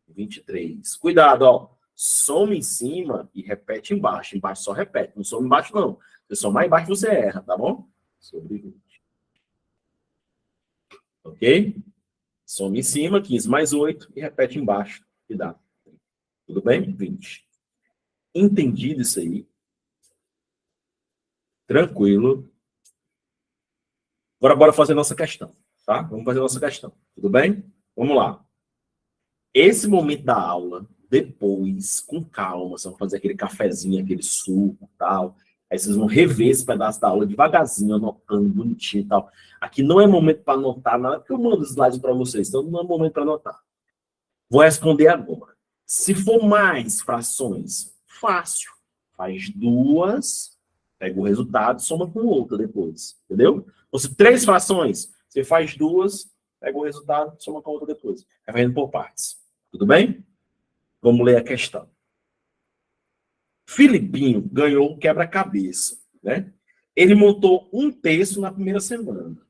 23. Cuidado, ó. Soma em cima e repete embaixo. Embaixo só repete. Não soma embaixo, não. Se somar embaixo, você erra, tá bom? Sobre 20. Ok? Soma em cima, 15 mais 8 e repete embaixo. E dá. Tudo bem? 20. Entendido isso aí? Tranquilo. Agora bora fazer nossa questão, tá? Vamos fazer nossa questão. Tudo bem? Vamos lá. Esse momento da aula, depois, com calma, vocês vão fazer aquele cafezinho, aquele suco e tal. Aí vocês vão rever esse pedaço da aula devagarzinho, anotando bonitinho e tal. Aqui não é momento para anotar nada, porque eu mando os slides para vocês, então não é momento para anotar. Vou responder agora. Se for mais frações, fácil. Faz duas, pega o resultado, soma com outra depois. Entendeu? Ou se 3 frações, você faz duas, pega o resultado, soma com outra depois. Vai indo por partes. Tudo bem? Vamos ler a questão. Filipinho ganhou um quebra-cabeça, né? Ele montou um terço na primeira semana.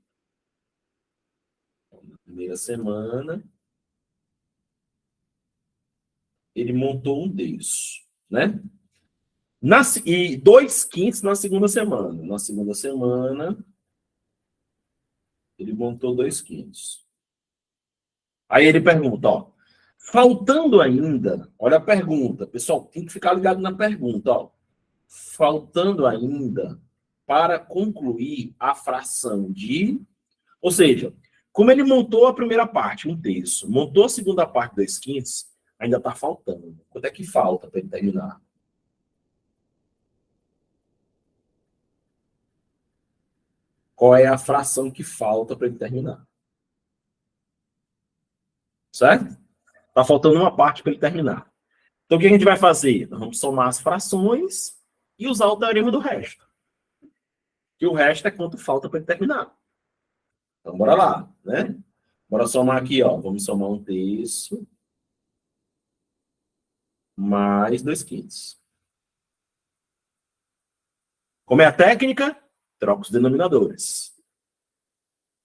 Na primeira semana, ele montou um terço, né? E 2/5 na segunda semana. Na segunda semana, ele montou 2/5. Aí ele pergunta, ó. Faltando ainda, olha a pergunta. Pessoal, tem que ficar ligado na pergunta, ó. Faltando ainda para concluir a fração de... Ou seja, como ele montou a primeira parte, um terço, montou a segunda parte, 2/5, ainda está faltando. Quanto é que falta para ele terminar? Qual é a fração que falta para ele terminar? Certo? Está faltando uma parte para ele terminar. Então, o que a gente vai fazer? Nós vamos somar as frações e usar o teorema do resto. Que o resto é quanto falta para ele terminar. Então, bora lá, né? Bora somar aqui, ó. Vamos somar um terço mais 2/5. Como é a técnica? Troca os denominadores.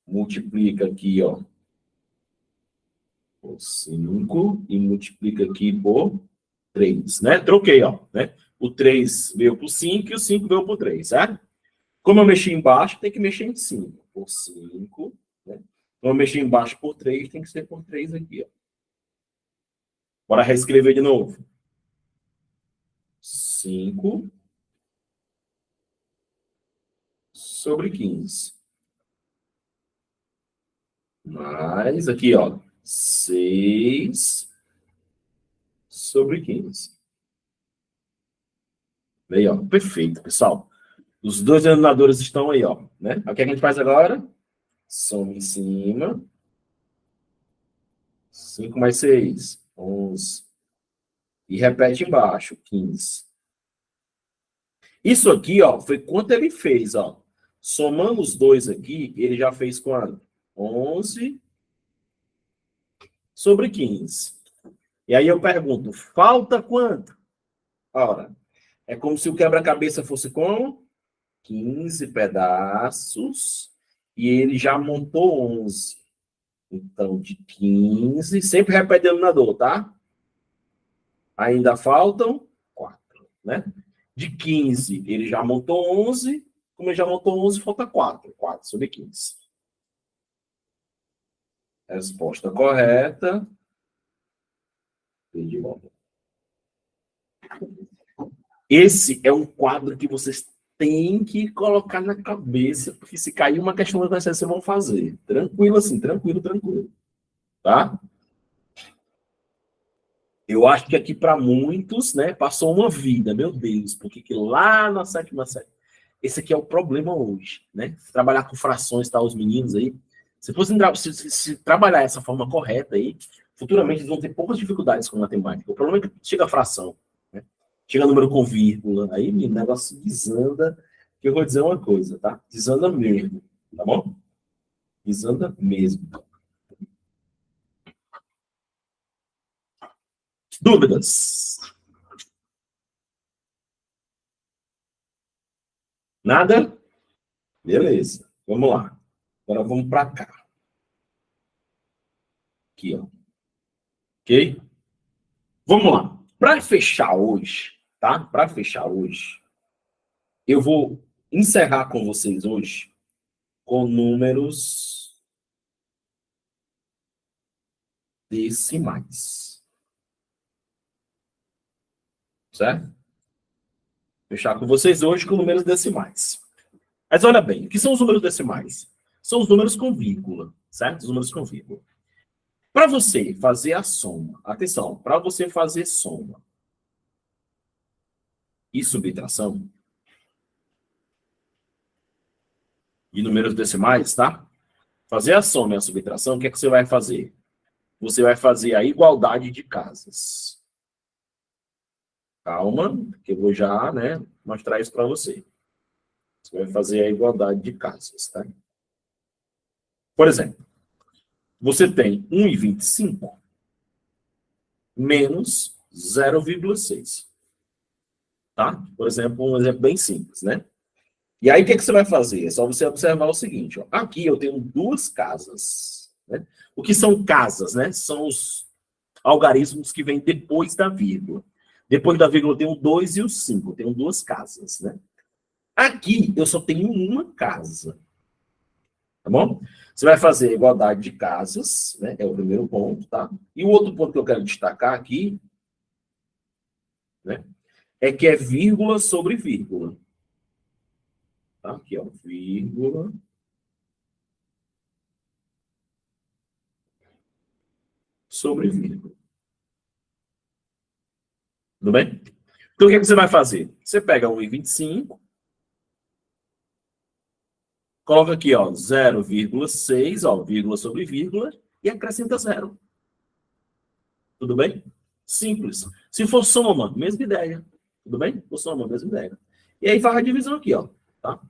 Multiplica aqui, ó, por 5 e multiplica aqui por 3, né? Troquei, ó, né? O 3 veio por 5 e o 5 veio por 3, certo? Como eu mexi embaixo, tem que mexer em cima. Por 5, né? Como eu mexi embaixo por 3, tem que ser por 3 aqui, ó. Bora reescrever de novo. 5 sobre 15. Mais aqui, ó. 6 sobre 15. Aí, ó. Perfeito, pessoal. Os dois denominadores estão aí, ó. Né? O que a gente faz agora? Soma em cima. 5 mais 6, 11. E repete embaixo, 15. Isso aqui, ó, foi quanto ele fez, ó. Somando os dois aqui, ele já fez quanto? 11 sobre 15. E aí eu pergunto, falta quanto? Ora, é como se o quebra-cabeça fosse como? 15 pedaços. E ele já montou 11. Então, de 15, sempre repete o denominador, tá? Ainda faltam 4, né? De 15, ele já montou 11. Como ele já montou 11, falta 4. 4 sobre 15. Resposta correta. Esse é um quadro que vocês têm que colocar na cabeça, porque se cair uma questão da TCC, vocês vão fazer. Tranquilo assim, tranquilo, tranquilo. Tá? Eu acho que aqui para muitos, né, passou uma vida, meu Deus, porque que lá na sétima série. Esse aqui é o problema hoje, né? Trabalhar com frações, tá, os meninos aí. Se fosse se trabalhar essa forma correta aí, futuramente eles vão ter poucas dificuldades com matemática. O problema é que chega a fração, né? Chega número com vírgula, aí, menino, o negócio desanda, que eu vou dizer uma coisa, tá? Desanda mesmo, tá bom? Desanda mesmo. Dúvidas? Nada? Beleza. Vamos lá. Agora vamos para cá. Aqui, ó. Ok? Vamos lá. Para fechar hoje, tá? Para fechar hoje, eu vou encerrar com vocês hoje com números decimais. Certo? Fechar com vocês hoje com números decimais. Mas olha bem, o que são os números decimais? São os números com vírgula, certo? Os números com vírgula. Para você fazer a soma, atenção, para você fazer soma e subtração de números decimais, tá? Fazer a soma e a subtração, o que é que você vai fazer? Você vai fazer a igualdade de casas. Calma, que eu vou já, né, mostrar isso para você. Você vai fazer a igualdade de casas, tá? Por exemplo, você tem 1,25 menos 0,6. Tá? Por exemplo, um exemplo bem simples, né? E aí, o que, é que você vai fazer? É só você observar o seguinte, ó. Aqui eu tenho duas casas, né? O que são casas, né? São os algarismos que vêm depois da vírgula. Depois da vírgula eu tenho 2 e o 5. Eu tenho duas casas, né? Aqui eu só tenho uma casa. Tá bom? Você vai fazer a igualdade de casas, né? É o primeiro ponto, tá? E o outro ponto que eu quero destacar aqui, né? É que é vírgula sobre vírgula. Tá? Aqui, ó, vírgula sobre vírgula. Tudo bem? Então, o que, é que você vai fazer? Você pega 1,25, coloca aqui, ó, 0,6, ó, vírgula sobre vírgula, e acrescenta 0. Tudo bem? Simples. Se for soma, mesma ideia. Tudo bem? Se for soma, mesma ideia. E aí faz a divisão aqui, ó. Tá?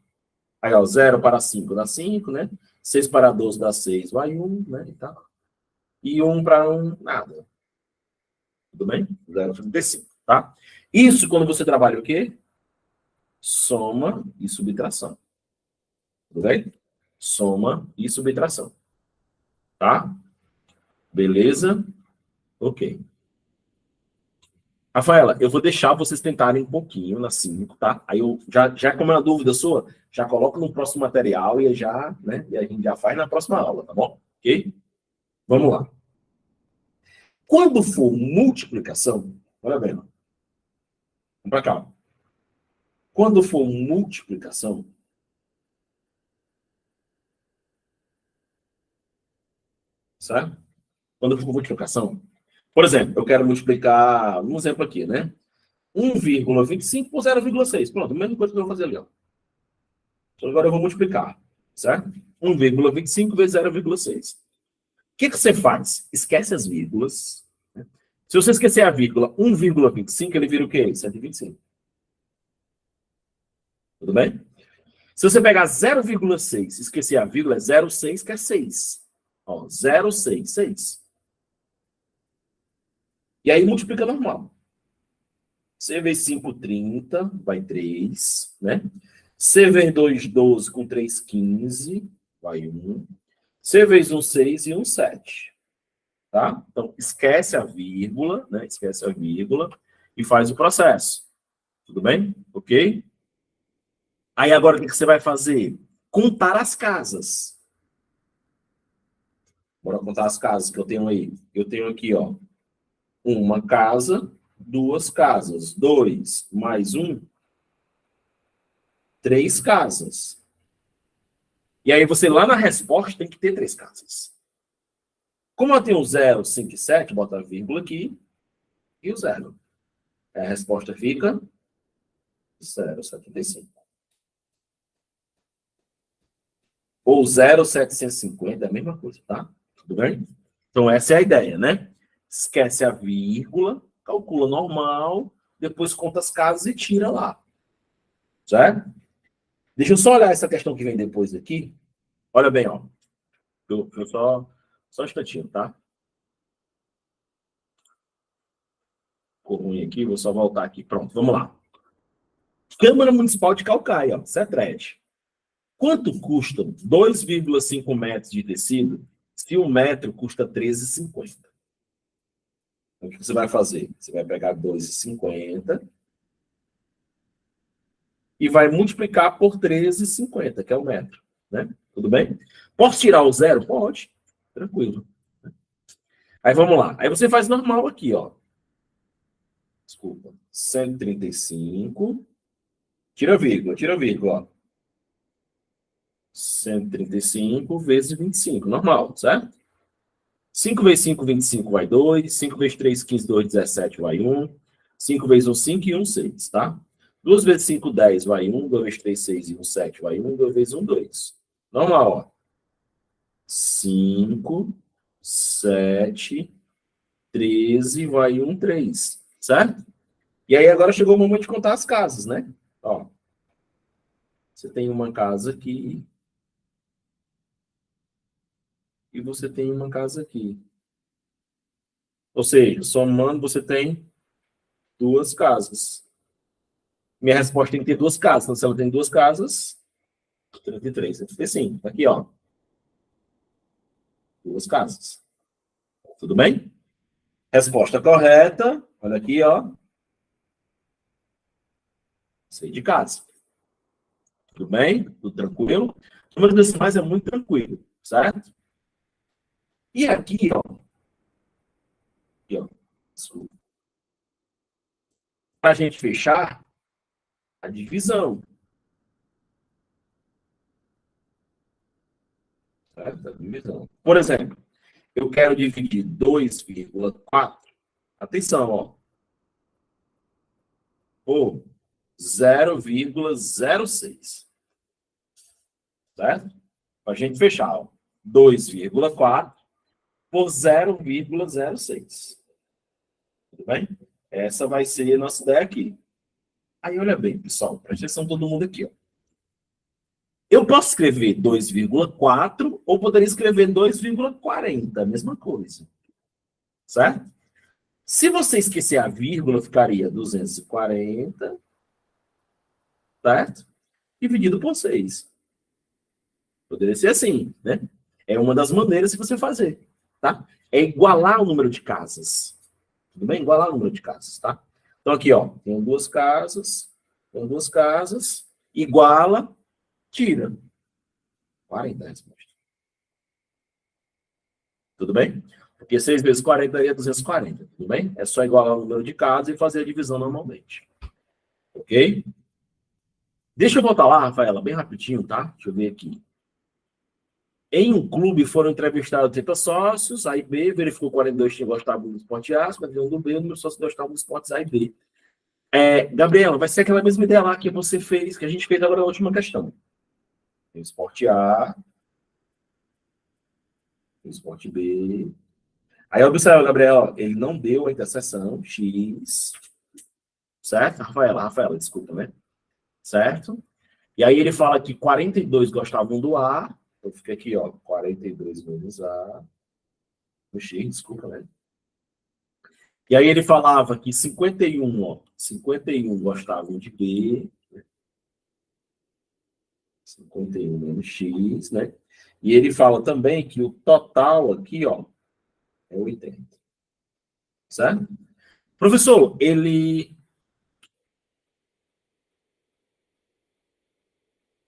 Aí, ó, 0 para 5 dá 5, né? 6 para 12 dá 6, vai 1, né? E, tá. E 1 para 1, nada. Tudo bem? 0,35, tá? Isso quando você trabalha o quê? Soma e subtração. Tudo bem? Soma e subtração. Tá? Beleza? Ok. Rafaela, eu vou deixar vocês tentarem um pouquinho na 5, tá? Aí eu já como é uma dúvida sua, já coloco no próximo material e já, né? E a gente já faz na próxima aula, tá bom? Ok? Vamos lá. Quando for multiplicação, olha bem, ó. Vamos para cá. Quando for multiplicação, certo? Quando for multiplicação, por exemplo, eu quero multiplicar, um exemplo aqui, né? 1,25 por 0,6. Pronto, a mesma coisa que eu vou fazer ali, ó. Então, agora eu vou multiplicar, certo? 1,25 vezes 0,6. O que, que você faz? Esquece as vírgulas. Né? Se você esquecer a vírgula 1,25, ele vira o quê? 125. Tudo bem? Se você pegar 0,6 e esquecer a vírgula, é 0,6, que é 6. Ó, 0,6, 6. E aí multiplica normal. C vezes 5, 30, vai 3, né? C vezes 2, 12, com 3, 15, vai 1. C vezes 1, 6 e 1, 7. Tá? Então, esquece a vírgula, né? Esquece a vírgula e faz o processo. Tudo bem? Ok? Aí agora o que você vai fazer? Contar as casas. Bora contar as casas que eu tenho aí. Eu tenho aqui, ó, uma casa, duas casas. 2 mais 1, 3 casas. E aí você lá na resposta tem que ter 3 casas. Como eu tenho 0, 5 e 7, bota a vírgula aqui e o 0. A resposta fica 0,75. Ou 0,750, é a mesma coisa, tá? Tudo bem? Então essa é a ideia, né? Esquece a vírgula, calcula normal, depois conta as casas e tira lá. Certo? Deixa eu só olhar essa questão que vem depois aqui. Olha bem, ó. Eu só um instantinho, tá? Ficou ruim aqui, vou só voltar aqui. Pronto, vamos lá. Câmara Municipal de Calcaia, ó, CETRED. Quanto custa 2,5 metros de tecido se um metro custa 13,50? Então, o que você vai fazer? Você vai pegar 2,50 e vai multiplicar por 13,50, que é o metro. Né? Tudo bem? Posso tirar o zero? Pode. Tranquilo. Aí vamos lá. Aí você faz normal aqui, ó. Desculpa. 135. Tira a vírgula, ó. 135 vezes 25, normal, certo? 5 vezes 5, 25 vai 2. 5 vezes 3, 15, 2, 17 vai 1. 5 vezes 1, 5 e 1, 6, tá? 2 vezes 5, 10 vai 1. 2 vezes 3, 6 e 1, 7 vai 1. 2 vezes 1, 2. Normal, ó. 5, 7, 13 vai 1, 3, certo? E aí agora chegou o momento de contar as casas, né? Ó. Você tem uma casa aqui. E você tem uma casa aqui. Ou seja, somando, você tem duas casas. Minha resposta tem que ter duas casas. Então, se ela tem duas casas, 33, 75. Aqui, ó. Duas casas. Tudo bem? Resposta correta. Olha aqui, ó. Sei de casa. Tudo bem? Tudo tranquilo? O número decimais é muito tranquilo, certo? E aqui, ó. Aqui, ó. Para a gente fechar, a divisão. Certo? A divisão. Por exemplo, eu quero dividir 2,4. Atenção, ó. Por 0,06. Certo? Para a gente fechar, ó. 2,4 por 0,06. Tudo bem? Essa vai ser a nossa ideia aqui. Aí, olha bem, pessoal. Presta atenção todo mundo aqui, ó. Eu posso escrever 2,4 ou poderia escrever 2,40, a mesma coisa. Certo? Se você esquecer a vírgula, ficaria 240, certo? Dividido por 6. Poderia ser assim, né? É uma das maneiras de você fazer, tá? É igualar o número de casas. Tudo bem? Igualar o número de casas, tá? Então, aqui, ó, tem duas casas, iguala, tira. 40 a resposta. Tudo bem? Porque 6 vezes 40 daria 240, tudo bem? É só igualar o número de casas e fazer a divisão normalmente. Ok? Deixa eu voltar lá, Rafaela, bem rapidinho, tá? Deixa eu ver aqui. Em um clube foram entrevistados 30 sócios, A e B, verificou 42 que gostavam do esporte A, 51 do B, o número de sócios gostavam dos esportes A e B. Gabriela, vai ser aquela mesma ideia lá que você fez, que a gente fez agora na última questão. Tem o esporte A, tem o esporte B. Aí observa, Gabriela, ele não deu a interseção X, certo? Rafaela, desculpa, né? Certo? E aí ele fala que 42 gostavam do A, então fica aqui, ó, 42 menos A, no X, desculpa, né? E aí ele falava que 51, ó, 51 gostavam de B, 51 menos X, né? E ele fala também que o total aqui, ó, é 80. Certo? Professor, ele...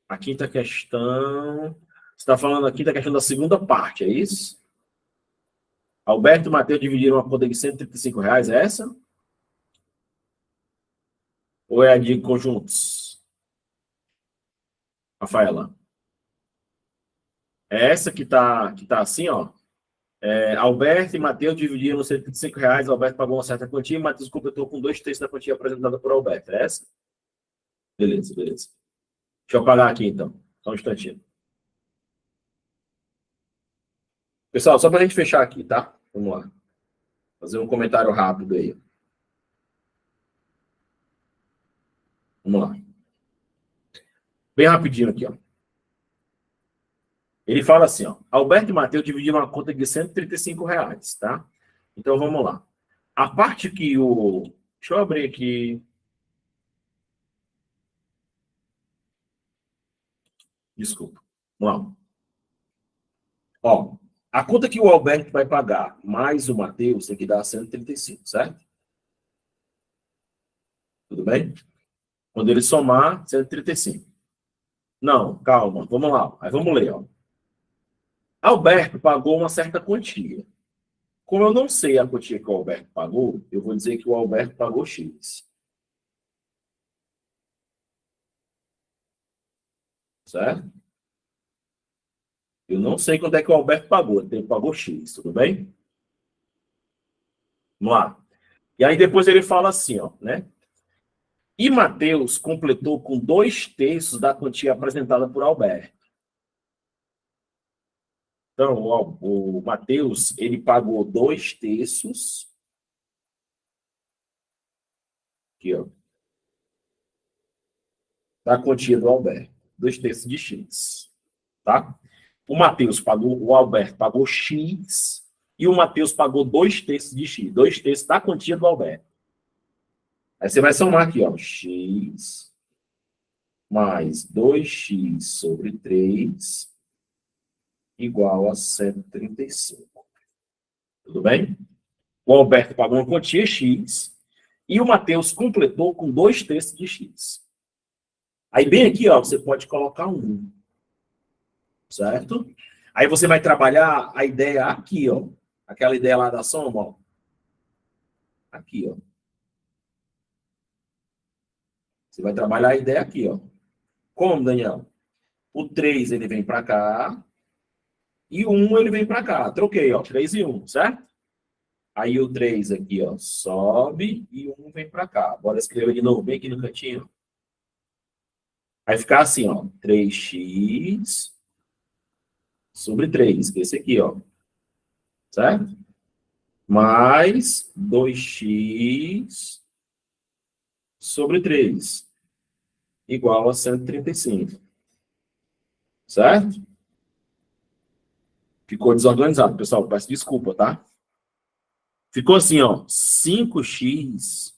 A quinta questão... Você está falando aqui da questão da segunda parte, é isso? Alberto e Matheus dividiram uma conta de R$ 135, é essa? Ou é a de conjuntos? Rafaela. É essa que tá assim, ó. Alberto e Matheus dividiram R$ 135. Alberto pagou uma certa quantia e Matheus completou com 2/3 da quantia apresentada por Alberto. É essa? Beleza, beleza. Deixa eu apagar aqui, então. Só um instantinho. Pessoal, só para a gente fechar aqui, tá? Vamos lá. Fazer um comentário rápido aí. Vamos lá. Bem rapidinho aqui, ó. Ele fala assim, ó. Alberto e Matheus dividiram uma conta de R$ 135, tá? Então, vamos lá. A parte que o... Deixa eu abrir aqui. Desculpa. Vamos lá. Ó, a conta que o Alberto vai pagar mais o Matheus tem que dar 135, certo? Tudo bem? Quando ele somar, 135. Não, calma, vamos lá. Aí vamos ler, ó. Alberto pagou uma certa quantia. Como eu não sei a quantia que o Alberto pagou, eu vou dizer que o Alberto pagou X. Certo? Eu não sei quanto é que o Alberto pagou. Ele pagou X, tudo bem? Vamos lá. E aí depois ele fala assim, ó, né? E Matheus completou com 2/3 da quantia apresentada por Alberto. Então, ó, o Matheus, ele pagou 2/3. Aqui, ó. Da quantia do Alberto. 2/3 de X. Tá? O Matheus pagou, o Alberto pagou X e o Matheus pagou 2/3 de X. 2/3 da quantia do Alberto. Aí você vai somar aqui, ó. X mais 2x sobre 3 igual a 135. Tudo bem? O Alberto pagou uma quantia X e o Matheus completou com 2/3 de X. Aí bem aqui, ó, você pode colocar 1. Certo? Aí você vai trabalhar a ideia aqui, ó. Aquela ideia lá da soma, ó. Aqui, ó. Você vai trabalhar a ideia aqui, ó. Como, Daniel? O 3 ele vem para cá e o 1 ele vem para cá. Troquei, ó. 3 e 1, certo? Aí o 3 aqui, ó, sobe e o 1 vem para cá. Bora escrever de novo, bem aqui no cantinho. Vai ficar assim, ó. 3x sobre 3, que é esse aqui, ó. Certo? Mais 2x sobre 3 igual a 135. Certo? Ficou desorganizado, pessoal. Peço desculpa, tá? Ficou assim, ó. 5x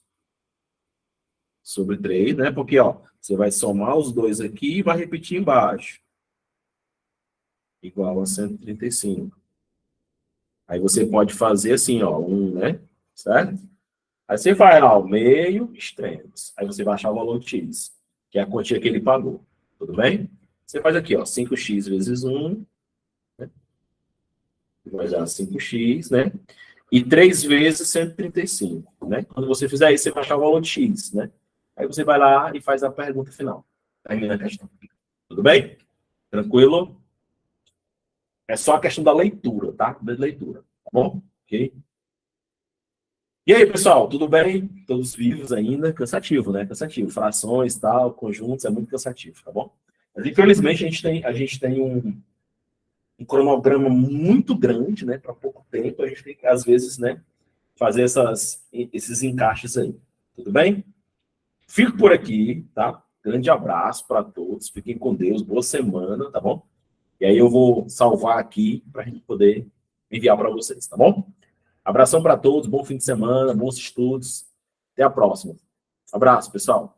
sobre 3, né? Porque, ó, você vai somar os dois aqui e vai repetir embaixo. Igual a 135. Aí você pode fazer assim, ó, 1, né? Certo? Aí você vai ao meio, extremos. Aí você vai achar o valor de x, que é a quantia que ele pagou. Tudo bem? Você faz aqui, ó, 5x vezes 1, né? Vai dar 5x, né? E 3 vezes 135, né? Quando você fizer isso, você vai achar o valor de x, né? Aí você vai lá e faz a pergunta final. Termina a questão. Tudo bem? Tranquilo? É só a questão da leitura, tá? Da leitura, tá bom? Ok? E aí, pessoal, tudo bem? Todos vivos ainda? Cansativo, né? Cansativo. Frações, tal, conjuntos, é muito cansativo, tá bom? Mas, infelizmente, a gente tem um cronograma muito grande, né? Para pouco tempo, a gente tem que, às vezes, né? Fazer esses encaixes aí. Tudo bem? Fico por aqui, tá? Grande abraço para todos. Fiquem com Deus. Boa semana, tá bom? E aí eu vou salvar aqui para a gente poder enviar para vocês, tá bom? Abração para todos, bom fim de semana, bons estudos. Até a próxima. Abraço, pessoal.